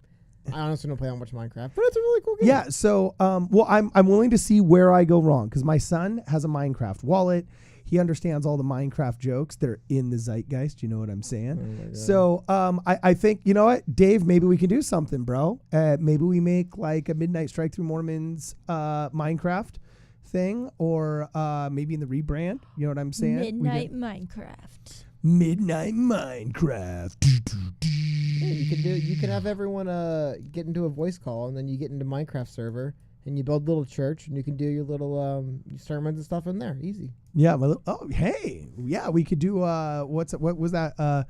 I honestly don't play that much Minecraft, but it's a really cool game. Yeah. So well, I'm willing to see where I go wrong because my son has a Minecraft wallet. He understands all the Minecraft jokes that are in the zeitgeist. You know what I'm saying? So I think, you know what, Dave, maybe we can do something, bro. Maybe we make like a Midnight Strike Through Mormons Minecraft thing, or maybe in the rebrand. You know what I'm saying? Midnight Minecraft. Midnight Minecraft. Yeah, you can have everyone get into a voice call, and then you get into Minecraft server. And you build a little church, and you can do your little sermons and stuff in there. Easy. Yeah. We could do what was that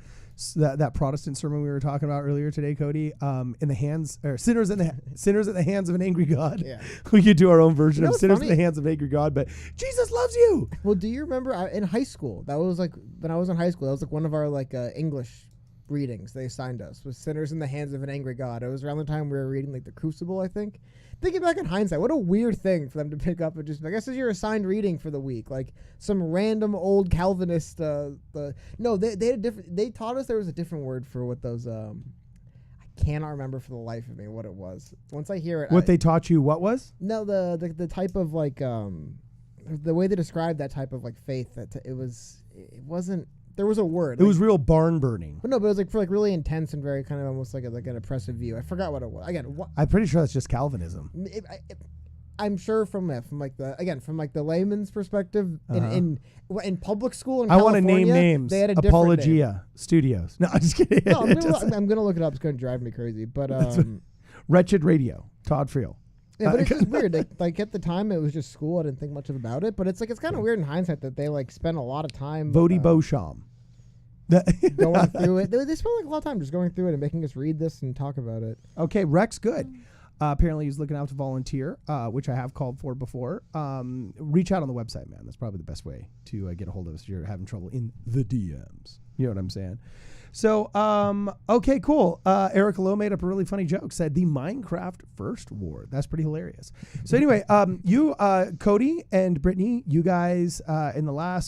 that Protestant sermon we were talking about earlier today, Cody? In the hands, or sinners in the hands of an angry God. Yeah. We could do our own version of what's sinners funny? in the hands of an angry God, but Jesus loves you. Well, do you remember in high school? That was like when I was in high school. That was like one of our like English readings they assigned us was sinners in the hands of an angry God. It was around the time we were reading like the Crucible, I think. Thinking back in hindsight, what a weird thing for them to pick up and just, I guess, as your assigned reading for the week, like some random old Calvinist. No, they had a different. They taught us there was a different word for what those. I cannot remember for the life of me what it was. Once I hear it, What they taught you, what was? No, the type of like the way they described that type of like faith that it wasn't. There was a word. It was real barn burning. But no, but it was like for like really intense and very kind of almost like an oppressive view. I forgot what it was. Again, I'm pretty sure that's just Calvinism. I'm sure from the layman's perspective in public school in I want California, to name names. they had a different name. Apologia Studios. No, I'm just kidding. No, I'm gonna look it up. It's gonna drive me crazy. But Wretched Radio. Todd Friel. yeah, but it's just weird. Like at the time, it was just school. I didn't think much of about it. But it's like it's kind of weird in hindsight that they like spent a lot of time. Vody Beauchamp. Going through it. They spent like a lot of time just going through it and making us read this and talk about it. Okay, Rex, good. Apparently he's looking out to volunteer, which I have called for before. Reach out on the website, man. That's probably the best way to get a hold of us if you're having trouble in the DMs. You know what I'm saying? So, okay, cool. Eric Lowe made up a really funny joke, said the Minecraft First War. That's pretty hilarious. So anyway, you, Cody and Brittany, you guys,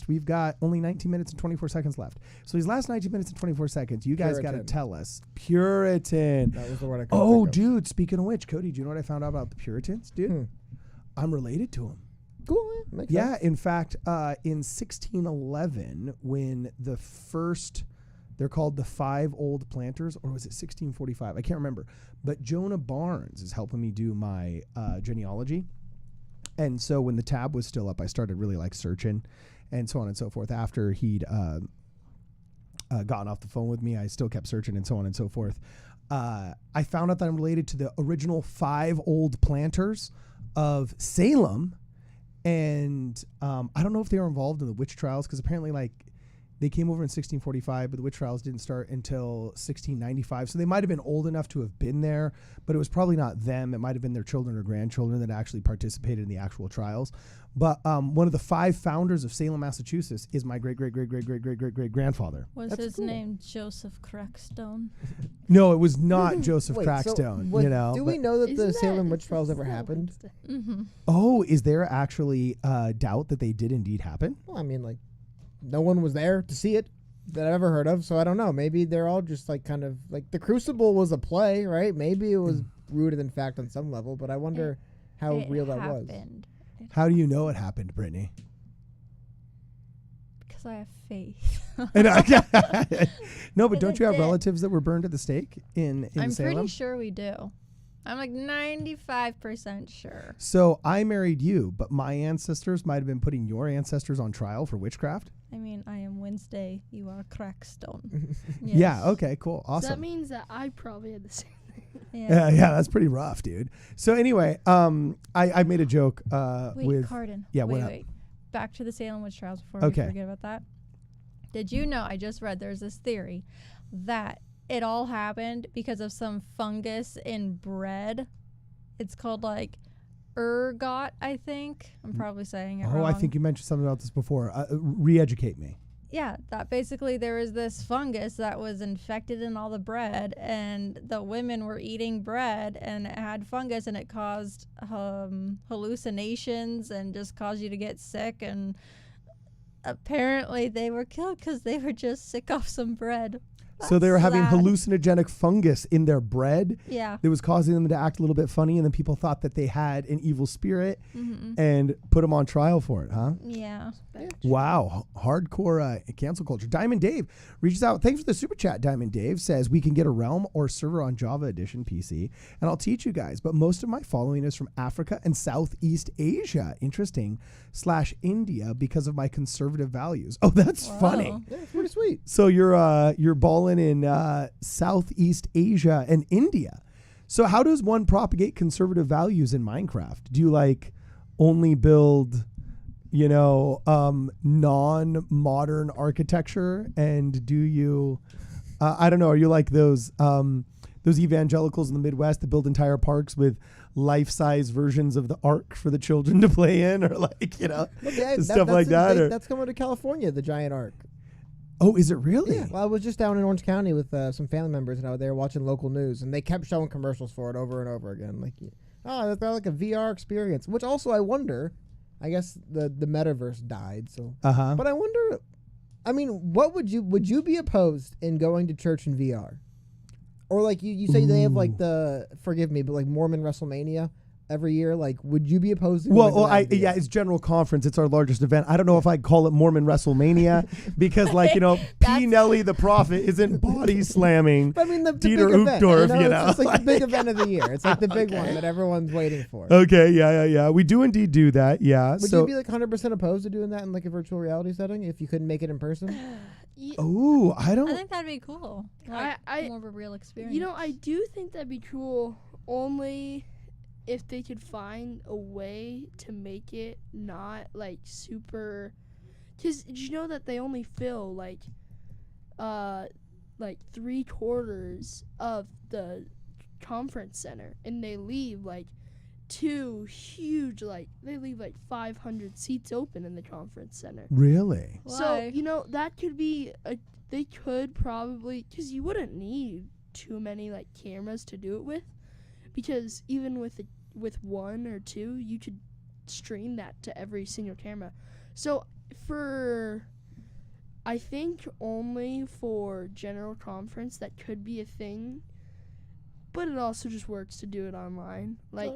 we've got only 19 minutes and 24 seconds left. So these last 19 minutes and 24 seconds, you guys got to tell us. Puritan. That was the word I couldn't Oh, think of. dude, speaking of which, Cody, do you know what I found out about the Puritans, dude? I'm related to them. Cool. Makes Yeah, sense. in fact, in 1611, when the first, they're called the Five Old Planters, or was it 1645? I can't remember. But Jonah Barnes is helping me do my genealogy. And so when the tab was still up, I started really like searching and so on and so forth. After he'd gotten off the phone with me, I still kept searching and so on and so forth. I found out that I'm related to the original 5 old planters of Salem. And I don't know if they were involved in the witch trials, because apparently like they came over in 1645, but the witch trials didn't start until 1695. So they might have been old enough to have been there, but it was probably not them. It might have been their children or grandchildren that actually participated in the actual trials. But one of the 5 founders of Salem, Massachusetts is my great-great-great-great-great-great-great-grandfather. Was That's his cool. name Joseph Crackstone? No, it was not Joseph Wait, Crackstone, so you know. do but- we know that the Isn't Salem that- witch trials ever isn't that happened? Wednesday? Mm-hmm. Oh, is there actually doubt that they did indeed happen? Well, I mean, like, no one was there to see it that I've ever heard of, so I don't know. Maybe they're all just like kind of like the Crucible was a play, right? Maybe it was rooted in fact on some level, but I wonder how real that was. How do you know it happened, Brittany? Because I have faith. No, but It don't you have did. relatives that were burned at the stake in I'm Salem? pretty sure we do. I'm like 95% sure. So I married you, but my ancestors might have been putting your ancestors on trial for witchcraft? I mean, I am Wednesday. You are Crackstone. Yeah, okay, cool. So that Awesome. means that I probably had the same thing. Yeah, that's pretty rough, dude. So anyway, I made a joke Wait, with Cardin. Yeah, wait, what up? wait. Back to the Salem witch trials before Okay. we forget about that. Did you know, I just read there's this theory that it all happened because of some fungus in bread. It's called like ergot, I think. I'm probably saying it wrong. Oh, I think you mentioned something about this before. Re-educate me. Yeah, that basically there was this fungus that was infected in all the bread, and the women were eating bread, and it had fungus, and it caused hallucinations and just caused you to get sick. And apparently they were killed because they were just sick off some bread. So they were That's having sad. hallucinogenic fungus in their bread Yeah. that was causing them to act a little bit funny, and then people thought that they had an evil spirit Mm-hmm. and put them on trial for it, huh? Yeah. Wow, hardcore cancel culture. Diamond Dave reaches out. Thanks for the super chat. Diamond Dave says we can get a realm or server on Java Edition PC, and I'll teach you guys. But most of my following is from Africa and Southeast Asia. Interesting / India because of my conservative values. Oh, that's funny. Whoa. Yeah, it's pretty sweet. So you're balling in Southeast Asia and India. So how does one propagate conservative values in Minecraft? Do you like only build, non-modern architecture, and do you, I don't know, are you like those evangelicals in the Midwest that build entire parks with life-size versions of the Ark for the children to play in, or like stuff like that? Or, That's coming to California, the giant ark. oh, is it really? Yeah. Well, I was just down in Orange County with some family members, and they were watching local news, and they kept showing commercials for it over and over again. Like, oh, they're like a VR experience. Which also, I wonder, I guess the metaverse died. So, but I wonder. I mean, what would you be opposed in going to church in VR? Or like you say they have like forgive me, but like Mormon WrestleMania every year. Like, would you be opposed to going to that in VR? It's General Conference. It's our largest event. I don't know if I'd call it Mormon WrestleMania because, P. Nelly the Prophet isn't body slamming But I mean, the Dieter big event, Uchtdorf, It's like the big event of the year. It's like the big one that everyone's waiting for. Okay, yeah. We do indeed do that, yeah. Would you be like 100% opposed to doing that in like a virtual reality setting if you couldn't make it in person? Oh, I I don't. think that'd be cool. Like, more of a real experience. I do think that'd be cool only if they could find a way to make it not like super. Because did you know that they only fill like 3/4 of the conference center, and they leave like two huge they leave like 500 seats open in the conference center. Really? So Why? that could be they could probably, because you wouldn't need too many like cameras to do it with, because even with one or two, you could stream that to every single camera. So I think only for general conference that could be a thing, but it also just works to do it online. Like,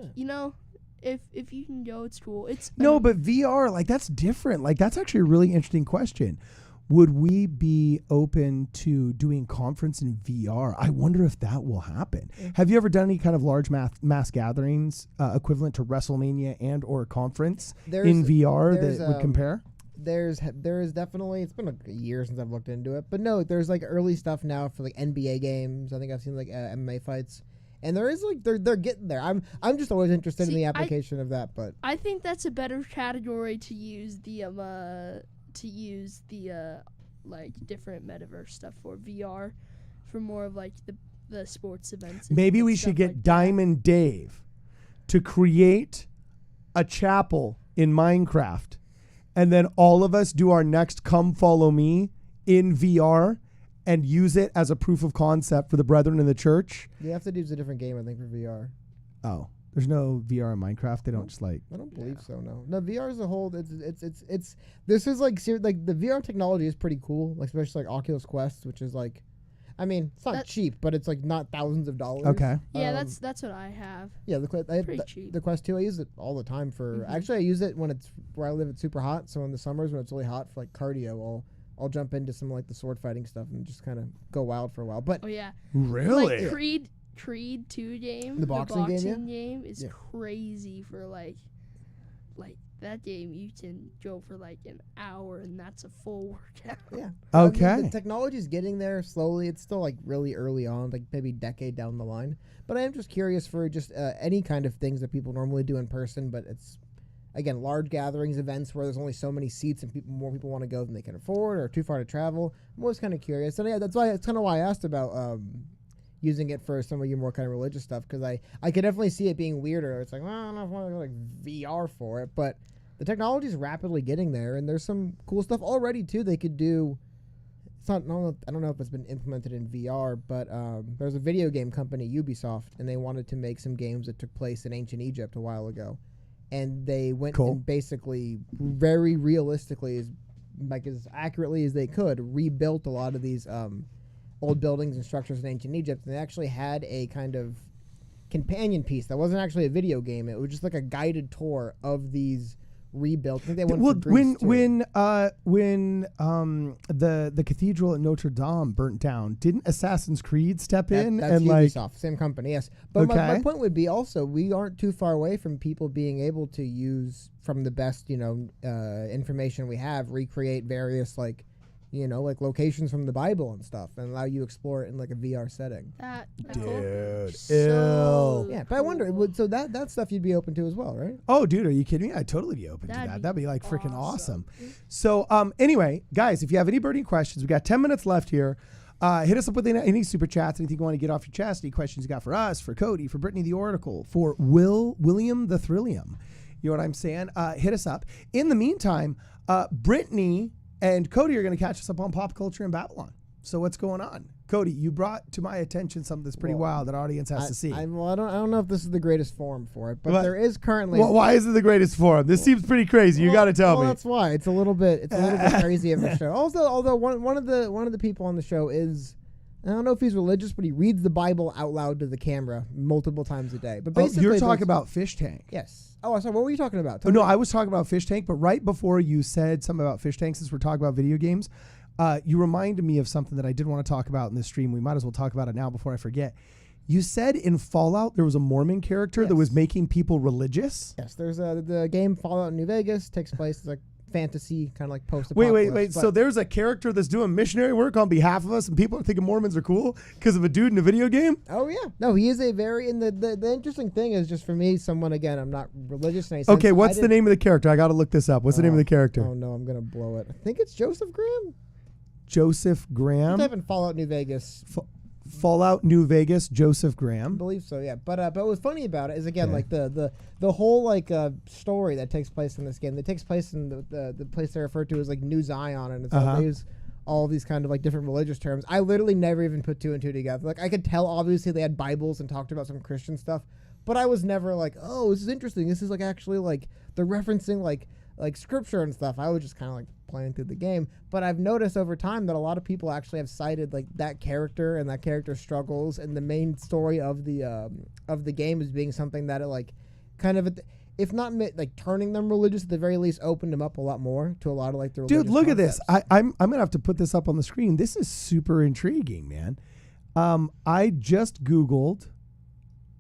if you can go, it's cool. But VR, like, that's different. Like, that's actually a really interesting question. Would we be open to doing conference in VR? I wonder if that will happen. Have you ever done any kind of large mass gatherings equivalent to WrestleMania and or conference in VR that would compare? There is definitely, it's been a year since I've looked into it, but no, there's like early stuff now for like NBA games. I think I've seen like MMA fights, and there is like they're getting there. I'm just always interested in the application of that, but I think that's a better category to use the like different metaverse stuff for VR, for more of like the sports events. Maybe we should get like Diamond Dave to create a chapel in Minecraft, and then all of us do our next Come Follow Me in VR and use it as a proof of concept for the brethren in the church. You have to use a different game, I think, for VR. Oh, there's no VR in Minecraft. They don't just like. I don't believe so. No, VR as a whole, it's. This is like the VR technology is pretty cool, like especially like Oculus Quest, which is like, I mean, it's not cheap, but it's like not thousands of dollars. Okay. Yeah, that's what I have. Yeah, pretty cheap. The Quest 2, I use it all the time for. Actually, I use it when it's where I live. It's super hot, so in the summers when it's really hot for like cardio, I'll jump into some like the sword fighting stuff and just kind of go wild for a while. But really, like Creed 2 game, the boxing game is crazy for like that game. You can go for like an hour and that's a full workout. Yeah. Okay. I mean, the technology's getting there slowly. It's still like really early on, like maybe a decade down the line. But I am just curious for just any kind of things that people normally do in person, but it's again large gatherings, events where there's only so many seats and more people want to go than they can afford or too far to travel. I'm always kind of curious, and yeah, that's kind of why I asked about using it for some of your more kind of religious stuff, because I could definitely see it being weirder. It's like, well, I don't know if I want to go like VR for it, but the technology is rapidly getting there, and there's some cool stuff already too. They could do. It's not. I don't know if it's been implemented in VR, but there's a video game company, Ubisoft, and they wanted to make some games that took place in ancient Egypt a while ago, and they went and basically very realistically, as accurately as they could, rebuilt a lot of these old buildings and structures in ancient Egypt, and they actually had a kind of companion piece that wasn't actually a video game. It was just like a guided tour of these rebuilt. I think they went for Greece too. when the cathedral at Notre Dame burnt down, didn't Assassin's Creed step in? That's and Ubisoft, same company, yes. But my point would be also, we aren't too far away from people being able to use from the best information we have, recreate various like locations from the Bible and stuff, and allow you to explore it in like a VR setting. Yeah, but I wonder, so that stuff you'd be open to as well, right? Oh, dude, are you kidding me? I'd totally be open to that. That'd be like freaking awesome. So, anyway, guys, if you have any burning questions, we got 10 minutes left here. Hit us up with any super chats, anything you want to get off your chest, any questions you got for us, for Cody, for Brittany the Oracle, for William the Thrillium. You know what I'm saying? Hit us up. In the meantime, Brittany and Cody are going to catch us up on pop culture in Babylon. So what's going on? Cody, you brought to my attention something that's pretty wild that our audience has to see. I don't know if this is the greatest forum for it, but there is currently. Well, why is it the greatest forum? This seems pretty crazy. You got to tell me. That's why it's a little bit crazy of a show. Also, although one of the people on the show is, I don't know if he's religious, but he reads the Bible out loud to the camera multiple times a day. But basically, you're talking about FishTank. Yes. Oh, sorry. What were you talking about? No, I was talking about FishTank, but right before you said something about FishTank, since we're talking about video games, you reminded me of something that I did want to talk about in this stream. We might as well talk about it now before I forget. You said in Fallout there was a Mormon character that was making people religious? Yes, there's the game Fallout New Vegas takes place like fantasy, kind of like post-apocalypse. Wait. So there's a character that's doing missionary work on behalf of us, and people are thinking Mormons are cool because of a dude in a video game? Oh, yeah. No, he is a very... And the interesting thing is, just for me, someone, again, I'm not religious in any sense. Okay, what's the name of the character? I got to look this up. What's the name of the character? Oh, no, I'm going to blow it. I think it's Joseph Graham. Joseph Graham? Type in Fallout New Vegas. Fallout New Vegas, Joseph Graham. I believe so, yeah. But what's funny about it is, again, like the whole like story that takes place in this game. That takes place in the place they refer to as like New Zion, and it's all these all these kind of like different religious terms. I literally never even put two and two together. Like I could tell obviously they had Bibles and talked about some Christian stuff, but I was never like, oh, this is interesting. This is like actually like they're referencing like scripture and stuff. I was just kind of like playing through the game. But I've noticed over time that a lot of people actually have cited like that character and that character's struggles and the main story of the game as being something that it like kind of if not like turning them religious, at the very least opened them up a lot more to a lot of like the religious Dude, look concepts. at this. I'm gonna have to put this up on the screen. This is super intriguing, man. I just Googled,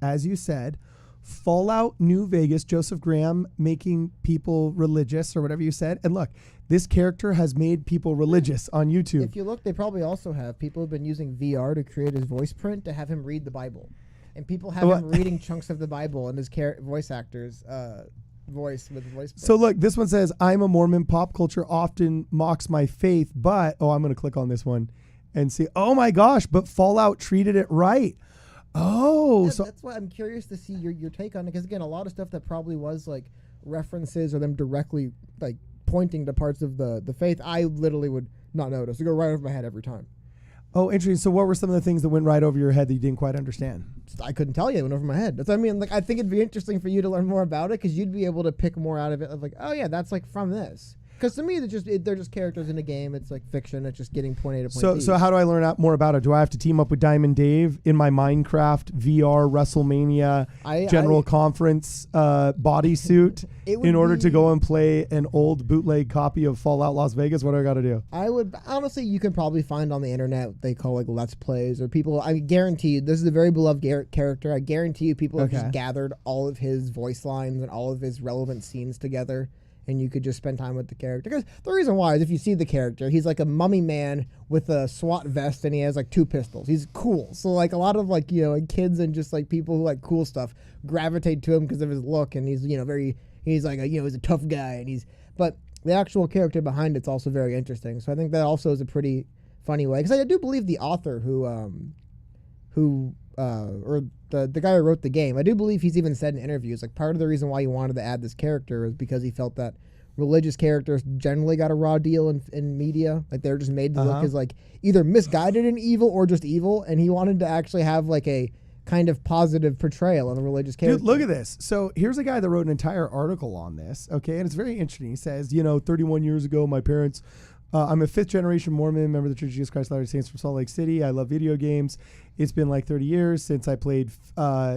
as you said, Fallout New Vegas, Joseph Graham making people religious or whatever you said. And look, this character has made people religious on YouTube. If you look, they probably also have people who've been using VR to create his voice print to have him read the Bible. And people have him reading chunks of the Bible and his voice actor's voice with voice print. So look, this one says, I'm a Mormon. Pop culture often mocks my faith, but, I'm going to click on this one and see, oh my gosh, but Fallout treated it right. Oh, so that's why I'm curious to see your take on it. Because again, a lot of stuff that probably was like references or them directly like pointing to parts of the faith, I literally would not notice. It go right over my head every time. Oh, interesting. So what were some of the things that went right over your head that you didn't quite understand? I couldn't tell you. It went over my head. That's what I mean. Like, I think it'd be interesting for you to learn more about it because you'd be able to pick more out of it. Of like, oh yeah, that's like from this. Because to me, they're just characters in a game. It's like fiction. It's just getting point A to point B. So how do I learn out more about it? Do I have to team up with Diamond Dave in my Minecraft VR WrestleMania General Conference bodysuit in order to go and play an old bootleg copy of Fallout Las Vegas? What do I got to do? I would honestly, you can probably find on the internet they call like Let's Plays or people. I guarantee you, this is a very beloved character. I guarantee you, people have just gathered all of his voice lines and all of his relevant scenes together. And you could just spend time with the character. Because the reason why is if you see the character, he's like a mummy man with a SWAT vest and he has like 2 pistols. He's cool. So like a lot of like, like kids and just like people who like cool stuff gravitate to him because of his look. And he's, he's like, he's a tough guy. But the actual character behind it's also very interesting. So I think that also is a pretty funny way. Because I do believe the author or the guy who wrote the game, I do believe he's even said in interviews, like part of the reason why he wanted to add this character is because he felt that religious characters generally got a raw deal in media. Like they're just made to look as like either misguided and evil or just evil. And he wanted to actually have like a kind of positive portrayal of a religious character. Dude, look at this. So here's a guy that wrote an entire article on this. Okay. And it's very interesting. He says, 31 years ago, my parents, I'm a 5th generation Mormon, member of the Church of Jesus Christ of Latter-day Saints from Salt Lake City. I love video games. It's been like 30 years since I played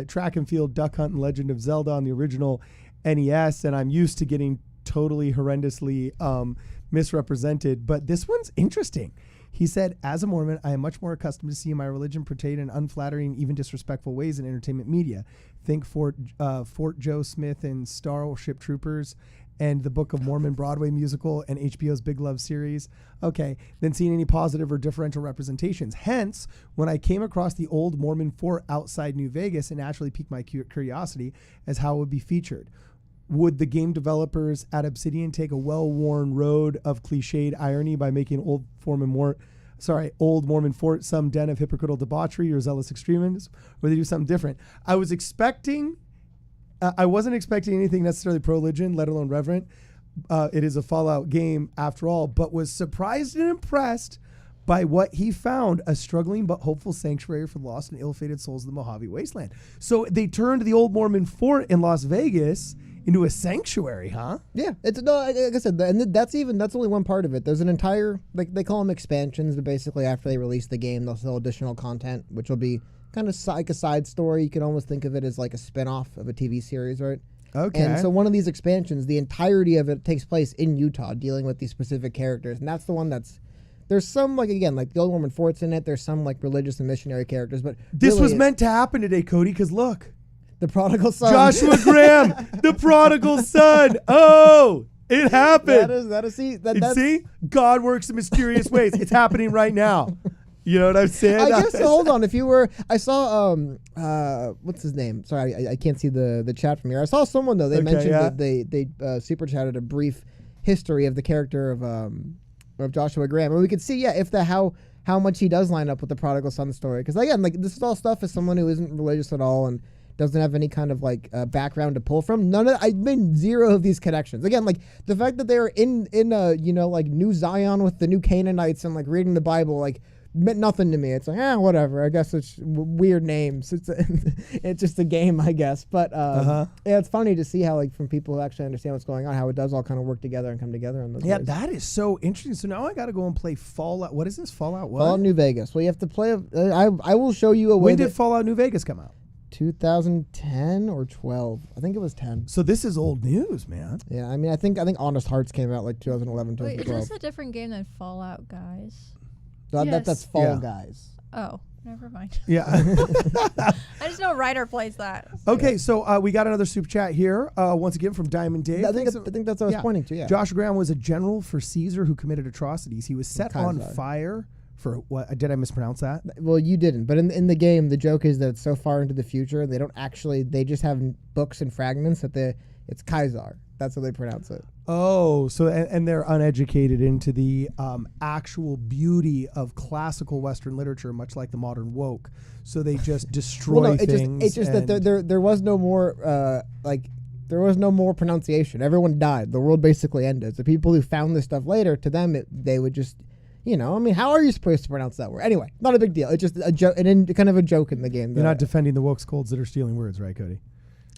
track and field, duck hunt, and Legend of Zelda on the original NES, and I'm used to getting totally horrendously misrepresented. But this one's interesting. He said, as a Mormon, I am much more accustomed to seeing my religion portrayed in unflattering, even disrespectful ways in entertainment media. Think Fort Joe Smith and Starship Troopers and the Book of Mormon Broadway musical and HBO's Big Love series. Okay, then seeing any positive or differential representations. Hence, when I came across the old Mormon fort outside New Vegas, it naturally piqued my curiosity as how it would be featured. Would the game developers at Obsidian take a well-worn road of cliched irony by making old Mormon fort some den of hypocritical debauchery or zealous extremism? Or would they do something different? I wasn't expecting anything necessarily pro-religion, let alone reverent. It is a Fallout game after all, but was surprised and impressed by what he found, a struggling but hopeful sanctuary for the lost and ill-fated souls of the Mojave wasteland. So they turned the old Mormon fort in Las Vegas into a sanctuary, huh? Yeah, it's like I said, and that's only one part of it. There's an entire, like they call them expansions, but basically after they release the game, they'll sell additional content, which will be kind of like a side story. You can almost think of it as like a spin-off of a TV series, right? Okay. And so one of these expansions, the entirety of it takes place in Utah, dealing with these specific characters, and that's the one there's some, like, again, like the old Mormon fort's in it. There's some, like, religious and missionary characters, but this really was meant to happen today, Cody, because look. The Prodigal Son. Joshua Graham, the Prodigal Son. Oh, it happened. See? God works in mysterious ways. It's happening right now. You know what I'm saying? I guess, hold on. I saw, what's his name? Sorry, I can't see the chat from here. I saw someone, though. They mentioned that they super chatted a brief history of the character of Joshua Graham. And we could see, how much he does line up with the Prodigal Son story. Because, again, like, this is all stuff as someone who isn't religious at all and doesn't have any kind of like background to pull from. I made zero of these connections. Again, like the fact that they were in like New Zion with the new Canaanites and like reading the Bible, like meant nothing to me. It's like, whatever. I guess it's weird names. It's just a game, I guess. But yeah, it's funny to see how like from people who actually understand what's going on, how it does all kind of work together and come together on those. Yeah, ways. that is so interesting. So now I got to go and play Fallout. What is this? Fallout what? Fallout New Vegas. Well, you have to play. I will show you a way. When did Fallout New Vegas come out? 2010 or 12. I think it was 10. So this is old news, man. Yeah, I mean, I think Honest Hearts came out like 2011, Wait, is 2012. this a different game than Fallout, guys? That's Yes. Fall Yeah. Guys. Oh, never mind. Yeah. I just know Ryder plays that. Okay, so we got another super chat here. Once again from Diamond Dave. I think that's what I was Yeah. pointing to. Yeah. Joshua Graham was a general for Caesar who committed atrocities. He was set on Kaiser. fire for what? Did I mispronounce that? Well, you didn't, but in the game, the joke is that it's so far into the future, they don't actually. They just have books and fragments that it's Kaiser. That's how they pronounce it. Oh, so and they're uneducated into the actual beauty of classical Western literature, much like the modern woke. So they just destroy Well, no, things. it's just that there was no more there was no more pronunciation. Everyone died. The world basically ended. The people who found this stuff later, to them, they would just. I mean, how are you supposed to pronounce that word? Anyway, not a big deal. It's just a joke, and kind of a joke in the game. You're not defending the woke scolds that are stealing words, right, Cody?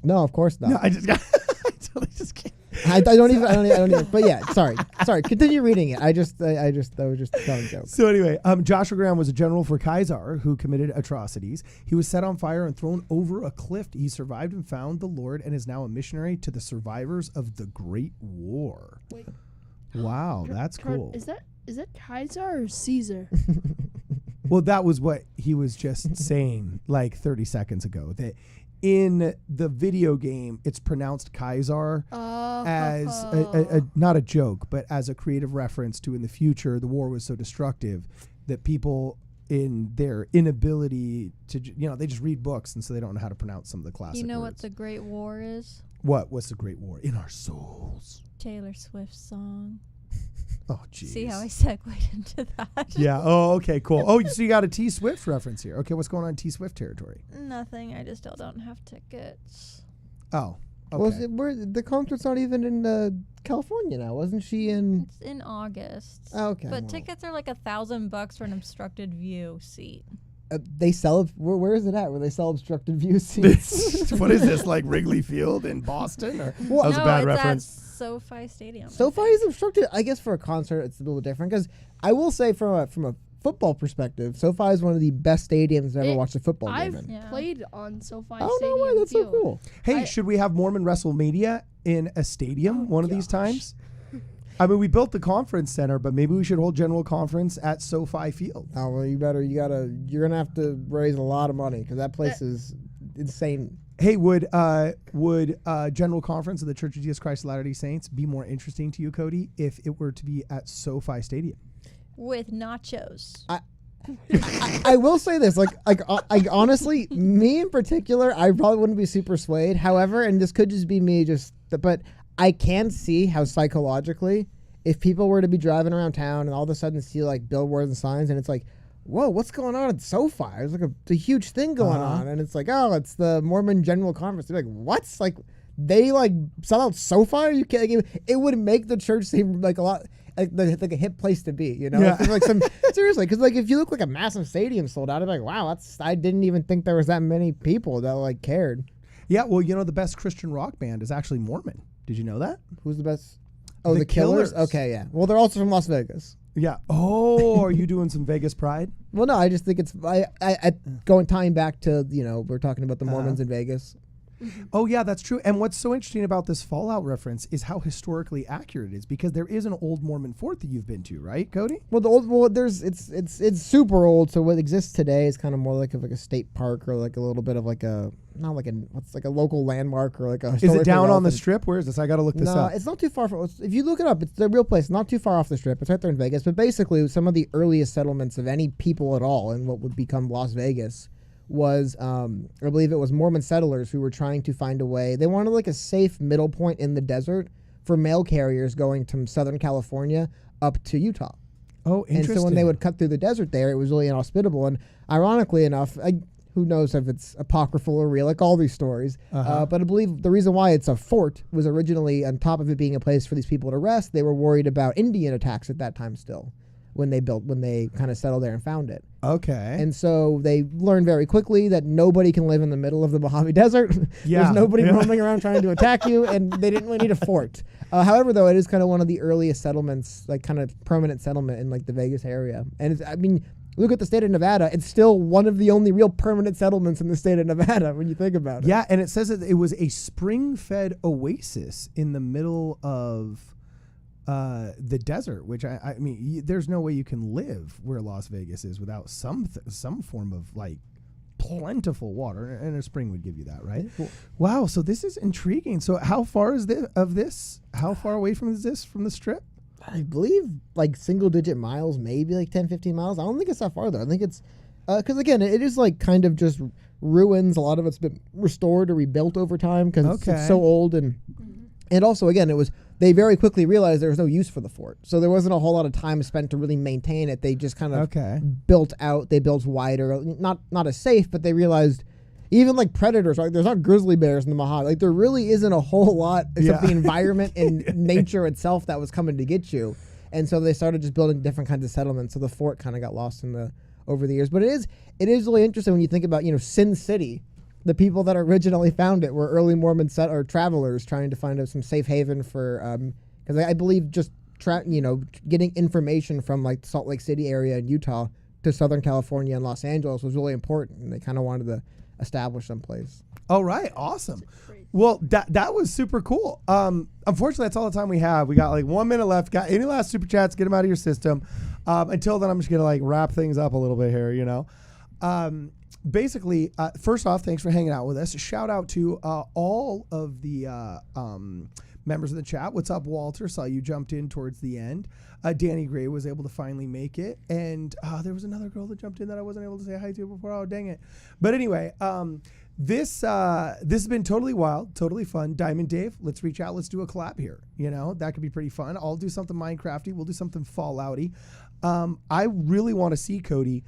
No, of course not. No, I just got. I totally just can't. I don't even. But yeah, sorry. Continue reading it. I was just telling jokes. So anyway, Joshua Graham was a general for Kaiser who committed atrocities. He was set on fire and thrown over a cliff. He survived and found the Lord and is now a missionary to the survivors of the Great War. Wait. Wow, that's cool. Is that Kaiser or Caesar? Well, that was what he was just saying like 30 seconds ago. That in the video game, it's pronounced Kaiser as not a joke, but as a creative reference to in the future, the war was so destructive that people in their inability to, they just read books and so they don't know how to pronounce some of the classic You know what words. the Great War is? What's the Great War? In our souls. Taylor Swift's song. Oh, jeez. See how I segued into that? Yeah. Oh, okay, cool. Oh, so you got a T Swift reference here. Okay, what's going on in T Swift territory? Nothing. I just still don't have tickets. Oh, okay. Was it where the concert's not even in California now? Wasn't she in? It's in August. Oh, okay. But well, tickets are like $1,000 for an obstructed view seat. they sell. Where is it at? Where they sell obstructed view seats? What is this, like Wrigley Field in Boston? Or Well, that was no, a bad it's reference. at SoFi Stadium. I SoFi think. is obstructed. I guess for a concert, it's a little different because I will say from a football perspective, SoFi is one of the best stadiums I've ever watched a football game I've in. Yeah. played on SoFi Oh Stadium no way! That's field. so cool. Hey, should we have Mormon WrestleMania in a stadium one of these times? I mean, we built the conference center, but maybe we should hold general conference at SoFi Field. Oh well, you're gonna have to raise a lot of money because that place is insane. Hey, would general conference of the Church of Jesus Christ of Latter-day Saints be more interesting to you, Cody, if it were to be at SoFi Stadium? With nachos. I will say this, like honestly, me in particular, I probably wouldn't be super swayed. However, and this could just be me, but I can see how psychologically, if people were to be driving around town and all of a sudden see like billboards and signs, and it's like, whoa, what's going on at SoFi? There's like a huge thing going on, and it's like, oh, it's the Mormon General Conference. They're like, what's like they like sell out SoFi? Are you kidding? It would make the church seem like a lot. Like a hip place to be, you know? Yeah. If like seriously, because like if you look like a massive stadium sold out, I'm like, wow, I didn't even think there was that many people that like cared. Yeah, well, the best Christian rock band is actually Mormon. Did you know that? Who's the best? Oh, The the Killers? Killers. Okay, yeah. Well, they're also from Las Vegas. Yeah. Oh, are you doing some Vegas pride? Well, no, I just think it's tying back to we're talking about the Mormons in Vegas. Oh, yeah, that's true. And what's so interesting about this Fallout reference is how historically accurate it is, because there is an old Mormon fort that you've been to, right, Cody? Well, it's super old. So what exists today is kind of more like a state park or like a little bit of like a a local landmark or like a. Is it down on the strip? Where is this? I got to look this No, up. it's not too far from. If you look it up, it's the real place. Not too far off the strip. It's right there in Vegas. But basically, some of the earliest settlements of any people at all in what would become Las Vegas was, I believe it was Mormon settlers who were trying to find a way. They wanted like a safe middle point in the desert for mail carriers going from Southern California up to Utah. Oh, interesting. And so when they would cut through the desert there, it was really inhospitable. And ironically enough, who knows if it's apocryphal or real, like all these stories. But I believe the reason why it's a fort was originally, on top of it being a place for these people to rest, they were worried about Indian attacks at that time still, when they kind of settled there and found it. Okay. And so they learned very quickly that nobody can live in the middle of the Mojave Desert. There's nobody roaming around trying to attack you, and they didn't really need a fort. However, though, it is kind of one of the earliest settlements, like kind of permanent settlement in like the Vegas area. And it's, I mean, look at the state of Nevada. It's still one of the only real permanent settlements in the state of Nevada when you think about it. Yeah, and it says that it was a spring-fed oasis in the middle of the desert, which I mean, there's no way you can live where Las Vegas is without some form of like plentiful water, and a spring would give you that, right? Cool. Wow, so this is intriguing. So how far is this? How far away from the strip? I believe like single-digit miles, maybe like 10, 15 miles. I don't think it's that far, though. I think it's because, again, it is like kind of just ruins. A lot of it's been restored or rebuilt over time because it's so old. And also, again, they very quickly realized there was no use for the fort. So there wasn't a whole lot of time spent to really maintain it. They just kind of built out. They built wider, not as safe, but they realized even like predators, like there's not grizzly bears in the Mojave. Like there really isn't a whole lot except the environment and nature itself that was coming to get you. And so they started just building different kinds of settlements. So the fort kind of got lost over the years. But it is really interesting when you think about, Sin City. The people that originally found it were early Mormon or travelers trying to find some safe haven for, because I believe just getting information from like Salt Lake City area in Utah to Southern California and Los Angeles was really important, and they kind of wanted to establish someplace. All right, awesome. Well, that was super cool. Unfortunately, that's all the time we have. We got like 1 minute left. Got any last super chats? Get them out of your system. Until then, I'm just gonna like wrap things up a little bit here. Basically, first off, thanks for hanging out with us. Shout out to all of the members of the chat. What's up, Walter? Saw you jumped in towards the end. Danny Gray was able to finally make it. And there was another girl that jumped in that I wasn't able to say hi to before. Oh, dang it. But anyway, this has been totally wild, totally fun. Diamond Dave, let's reach out. Let's do a collab here. That could be pretty fun. I'll do something Minecrafty. We'll do something Fallouty. I really want to see Cody.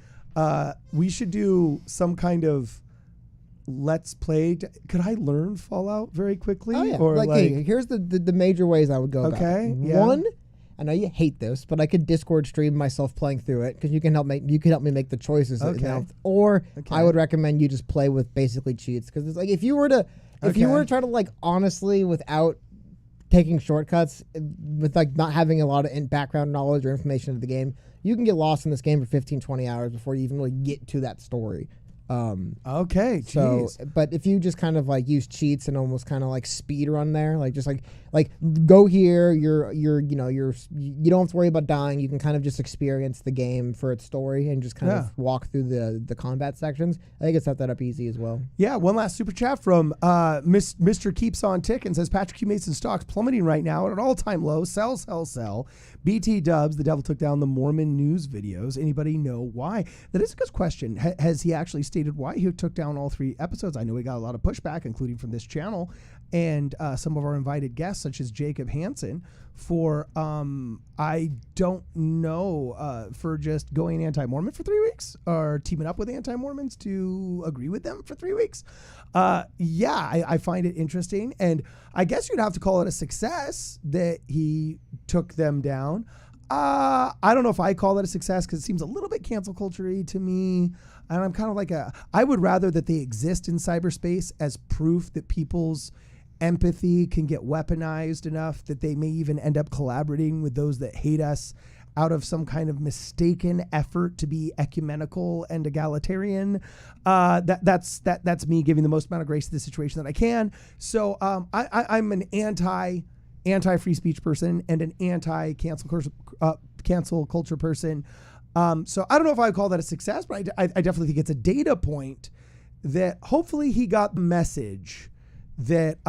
We should do some kind of let's play. Could I learn Fallout very quickly? Oh, yeah. Or hey, here's the major ways I would go about it. Yeah. One, I know you hate this, but I could Discord stream myself playing through it because you can help me make the choices. Or I would recommend you just play with basically cheats, because it's like if you were to try to like honestly without taking shortcuts, with like not having a lot of background knowledge or information of the game, you can get lost in this game for 15, 20 hours before you even really get to that story. Okay, so, but if you just kind of like use cheats and almost kind of like speed run there, like just like go here, you don't have to worry about dying. You can kind of just experience the game for its story and just kind of walk through the combat sections. I think it's set that up easy as well. Yeah, one last super chat from Mr. Keeps on Ticking says Patrick Q. Mason stocks plummeting right now at an all-time low. Sell. BT dubs, the devil took down the Mormon news videos. Anybody know why? That is a good question. Has he actually stated why he took down all 3 episodes? I know he got a lot of pushback, including from this channel and some of our invited guests, such as Jacob Hansen, for I don't know, for just going anti-Mormon for 3 weeks or teaming up with anti-Mormons to agree with them for 3 weeks. I find it interesting, and I guess you'd have to call it a success that he took them down. I don't know if I call it a success, because it seems a little bit cancel culture-y to me. And I'm kind of like I would rather that they exist in cyberspace as proof that people's empathy can get weaponized enough that they may even end up collaborating with those that hate us out of some kind of mistaken effort to be ecumenical and egalitarian. That's me giving the most amount of grace to the situation that I can. So I'm an anti-free speech person and an anti-cancel culture person. So I don't know if I would call that a success, but I definitely think it's a data point that hopefully he got the message that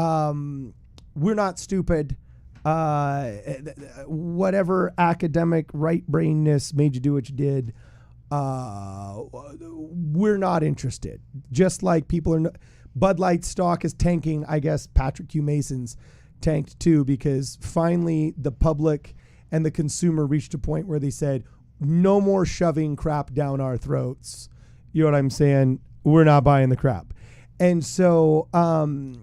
we're not stupid. Whatever academic right-brainedness made you do what you did, we're not interested. Just like people are, Bud Light stock is tanking. I guess Patrick Q. Mason's tanked too, because finally the public and the consumer reached a point where they said, no more shoving crap down our throats. You know what I'm saying? we're not buying the crap. And so,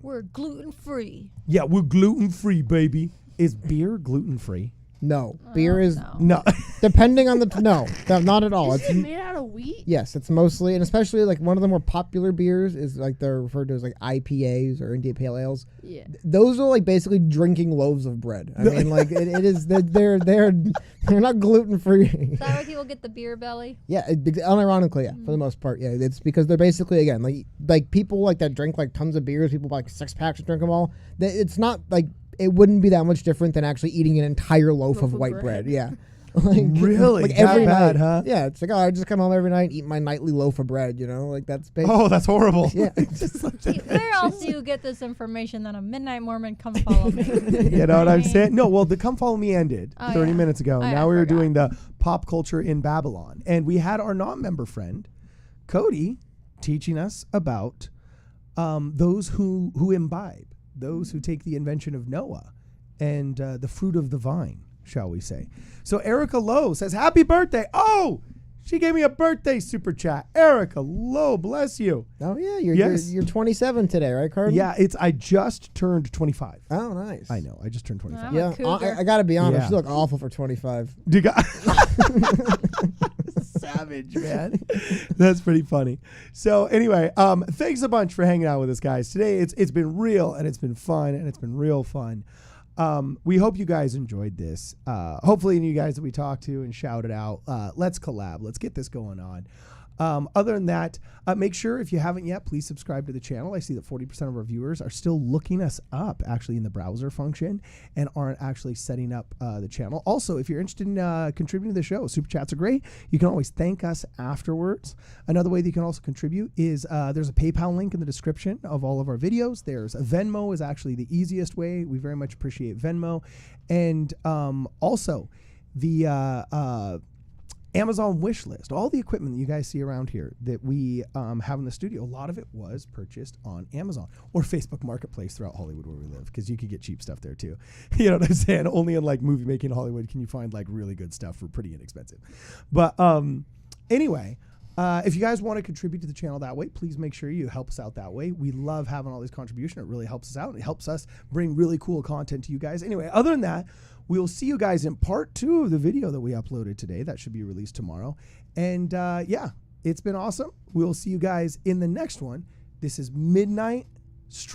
We're gluten free. yeah, we're gluten free, baby. Is beer gluten free? No, beer is No. depending on the no, not at all. Is It's it made out of wheat? yes, it's mostly, and especially like one of the more popular beers is like they're referred to as like IPAs or India Pale Ales. Yeah. Those are like basically drinking loaves of bread. I mean, like it is they're not gluten free. Is that why people get the beer belly? Yeah, unironically, yeah, for the most part, yeah. It's because they're basically again like people like that drink like tons of beers. People buy like 6 packs and drink them all. It's not like it wouldn't be that much different than actually eating an entire loaf of white bread. Yeah. Like, Really? like That every bad, night, huh? Yeah, it's like, oh, I just come home every night and eat my nightly loaf of bread, you know? Like that's basically Oh, that's horrible. Yeah. Just like See, where else do you get this information than a Midnight Mormon? Come follow me. You know what I'm saying? No, well, the Come Follow Me ended Oh, 30 yeah. minutes ago. Oh, yeah, Now I we were forgot. doing the pop culture in Babylon. And we had our non-member friend, Cody, teaching us about those who imbibe, those who take the invention of Noah and the fruit of the vine, shall we say. So Erica Lowe says, happy birthday. Oh, she gave me a birthday super chat. Erica Lowe, bless you. Oh yeah, Yes. you're 27 today, right, Carter? Yeah, I just turned 25. Oh, nice. I know, I just turned 25. I'm a Yeah, cougar. I gotta be honest. Yeah. You look awful for 25. Savage, man. That's pretty funny. So anyway, thanks a bunch for hanging out with us, guys. Today it's been real and it's been fun and it's been real fun. We hope you guys enjoyed this. Hopefully you guys that we talked to and shouted out, let's collab. Let's get this going on. Other than that, make sure if you haven't yet, please subscribe to the channel. I see that 40% of our viewers are still looking us up actually in the browser function and aren't actually setting up the channel. Also, if you're interested in contributing to the show, super chats are great. You can always thank us afterwards. Another way that you can also contribute is there's a PayPal link in the description of all of our videos. There's Venmo is actually the easiest way. We very much appreciate Venmo. And also the Amazon wish list, all the equipment that you guys see around here that we have in the studio, a lot of it was purchased on Amazon or Facebook Marketplace throughout Hollywood where we live, because you could get cheap stuff there too. You know what I'm saying? Only in like movie making Hollywood can you find like really good stuff for pretty inexpensive. But anyway, if you guys want to contribute to the channel that way, please make sure you help us out that way. We love having all these contributions. It really helps us out. It helps us bring really cool content to you guys. Anyway, other than that, we'll see you guys in part 2 of the video that we uploaded today. That should be released tomorrow. And yeah, it's been awesome. We'll see you guys in the next one. This is Midnight Strike.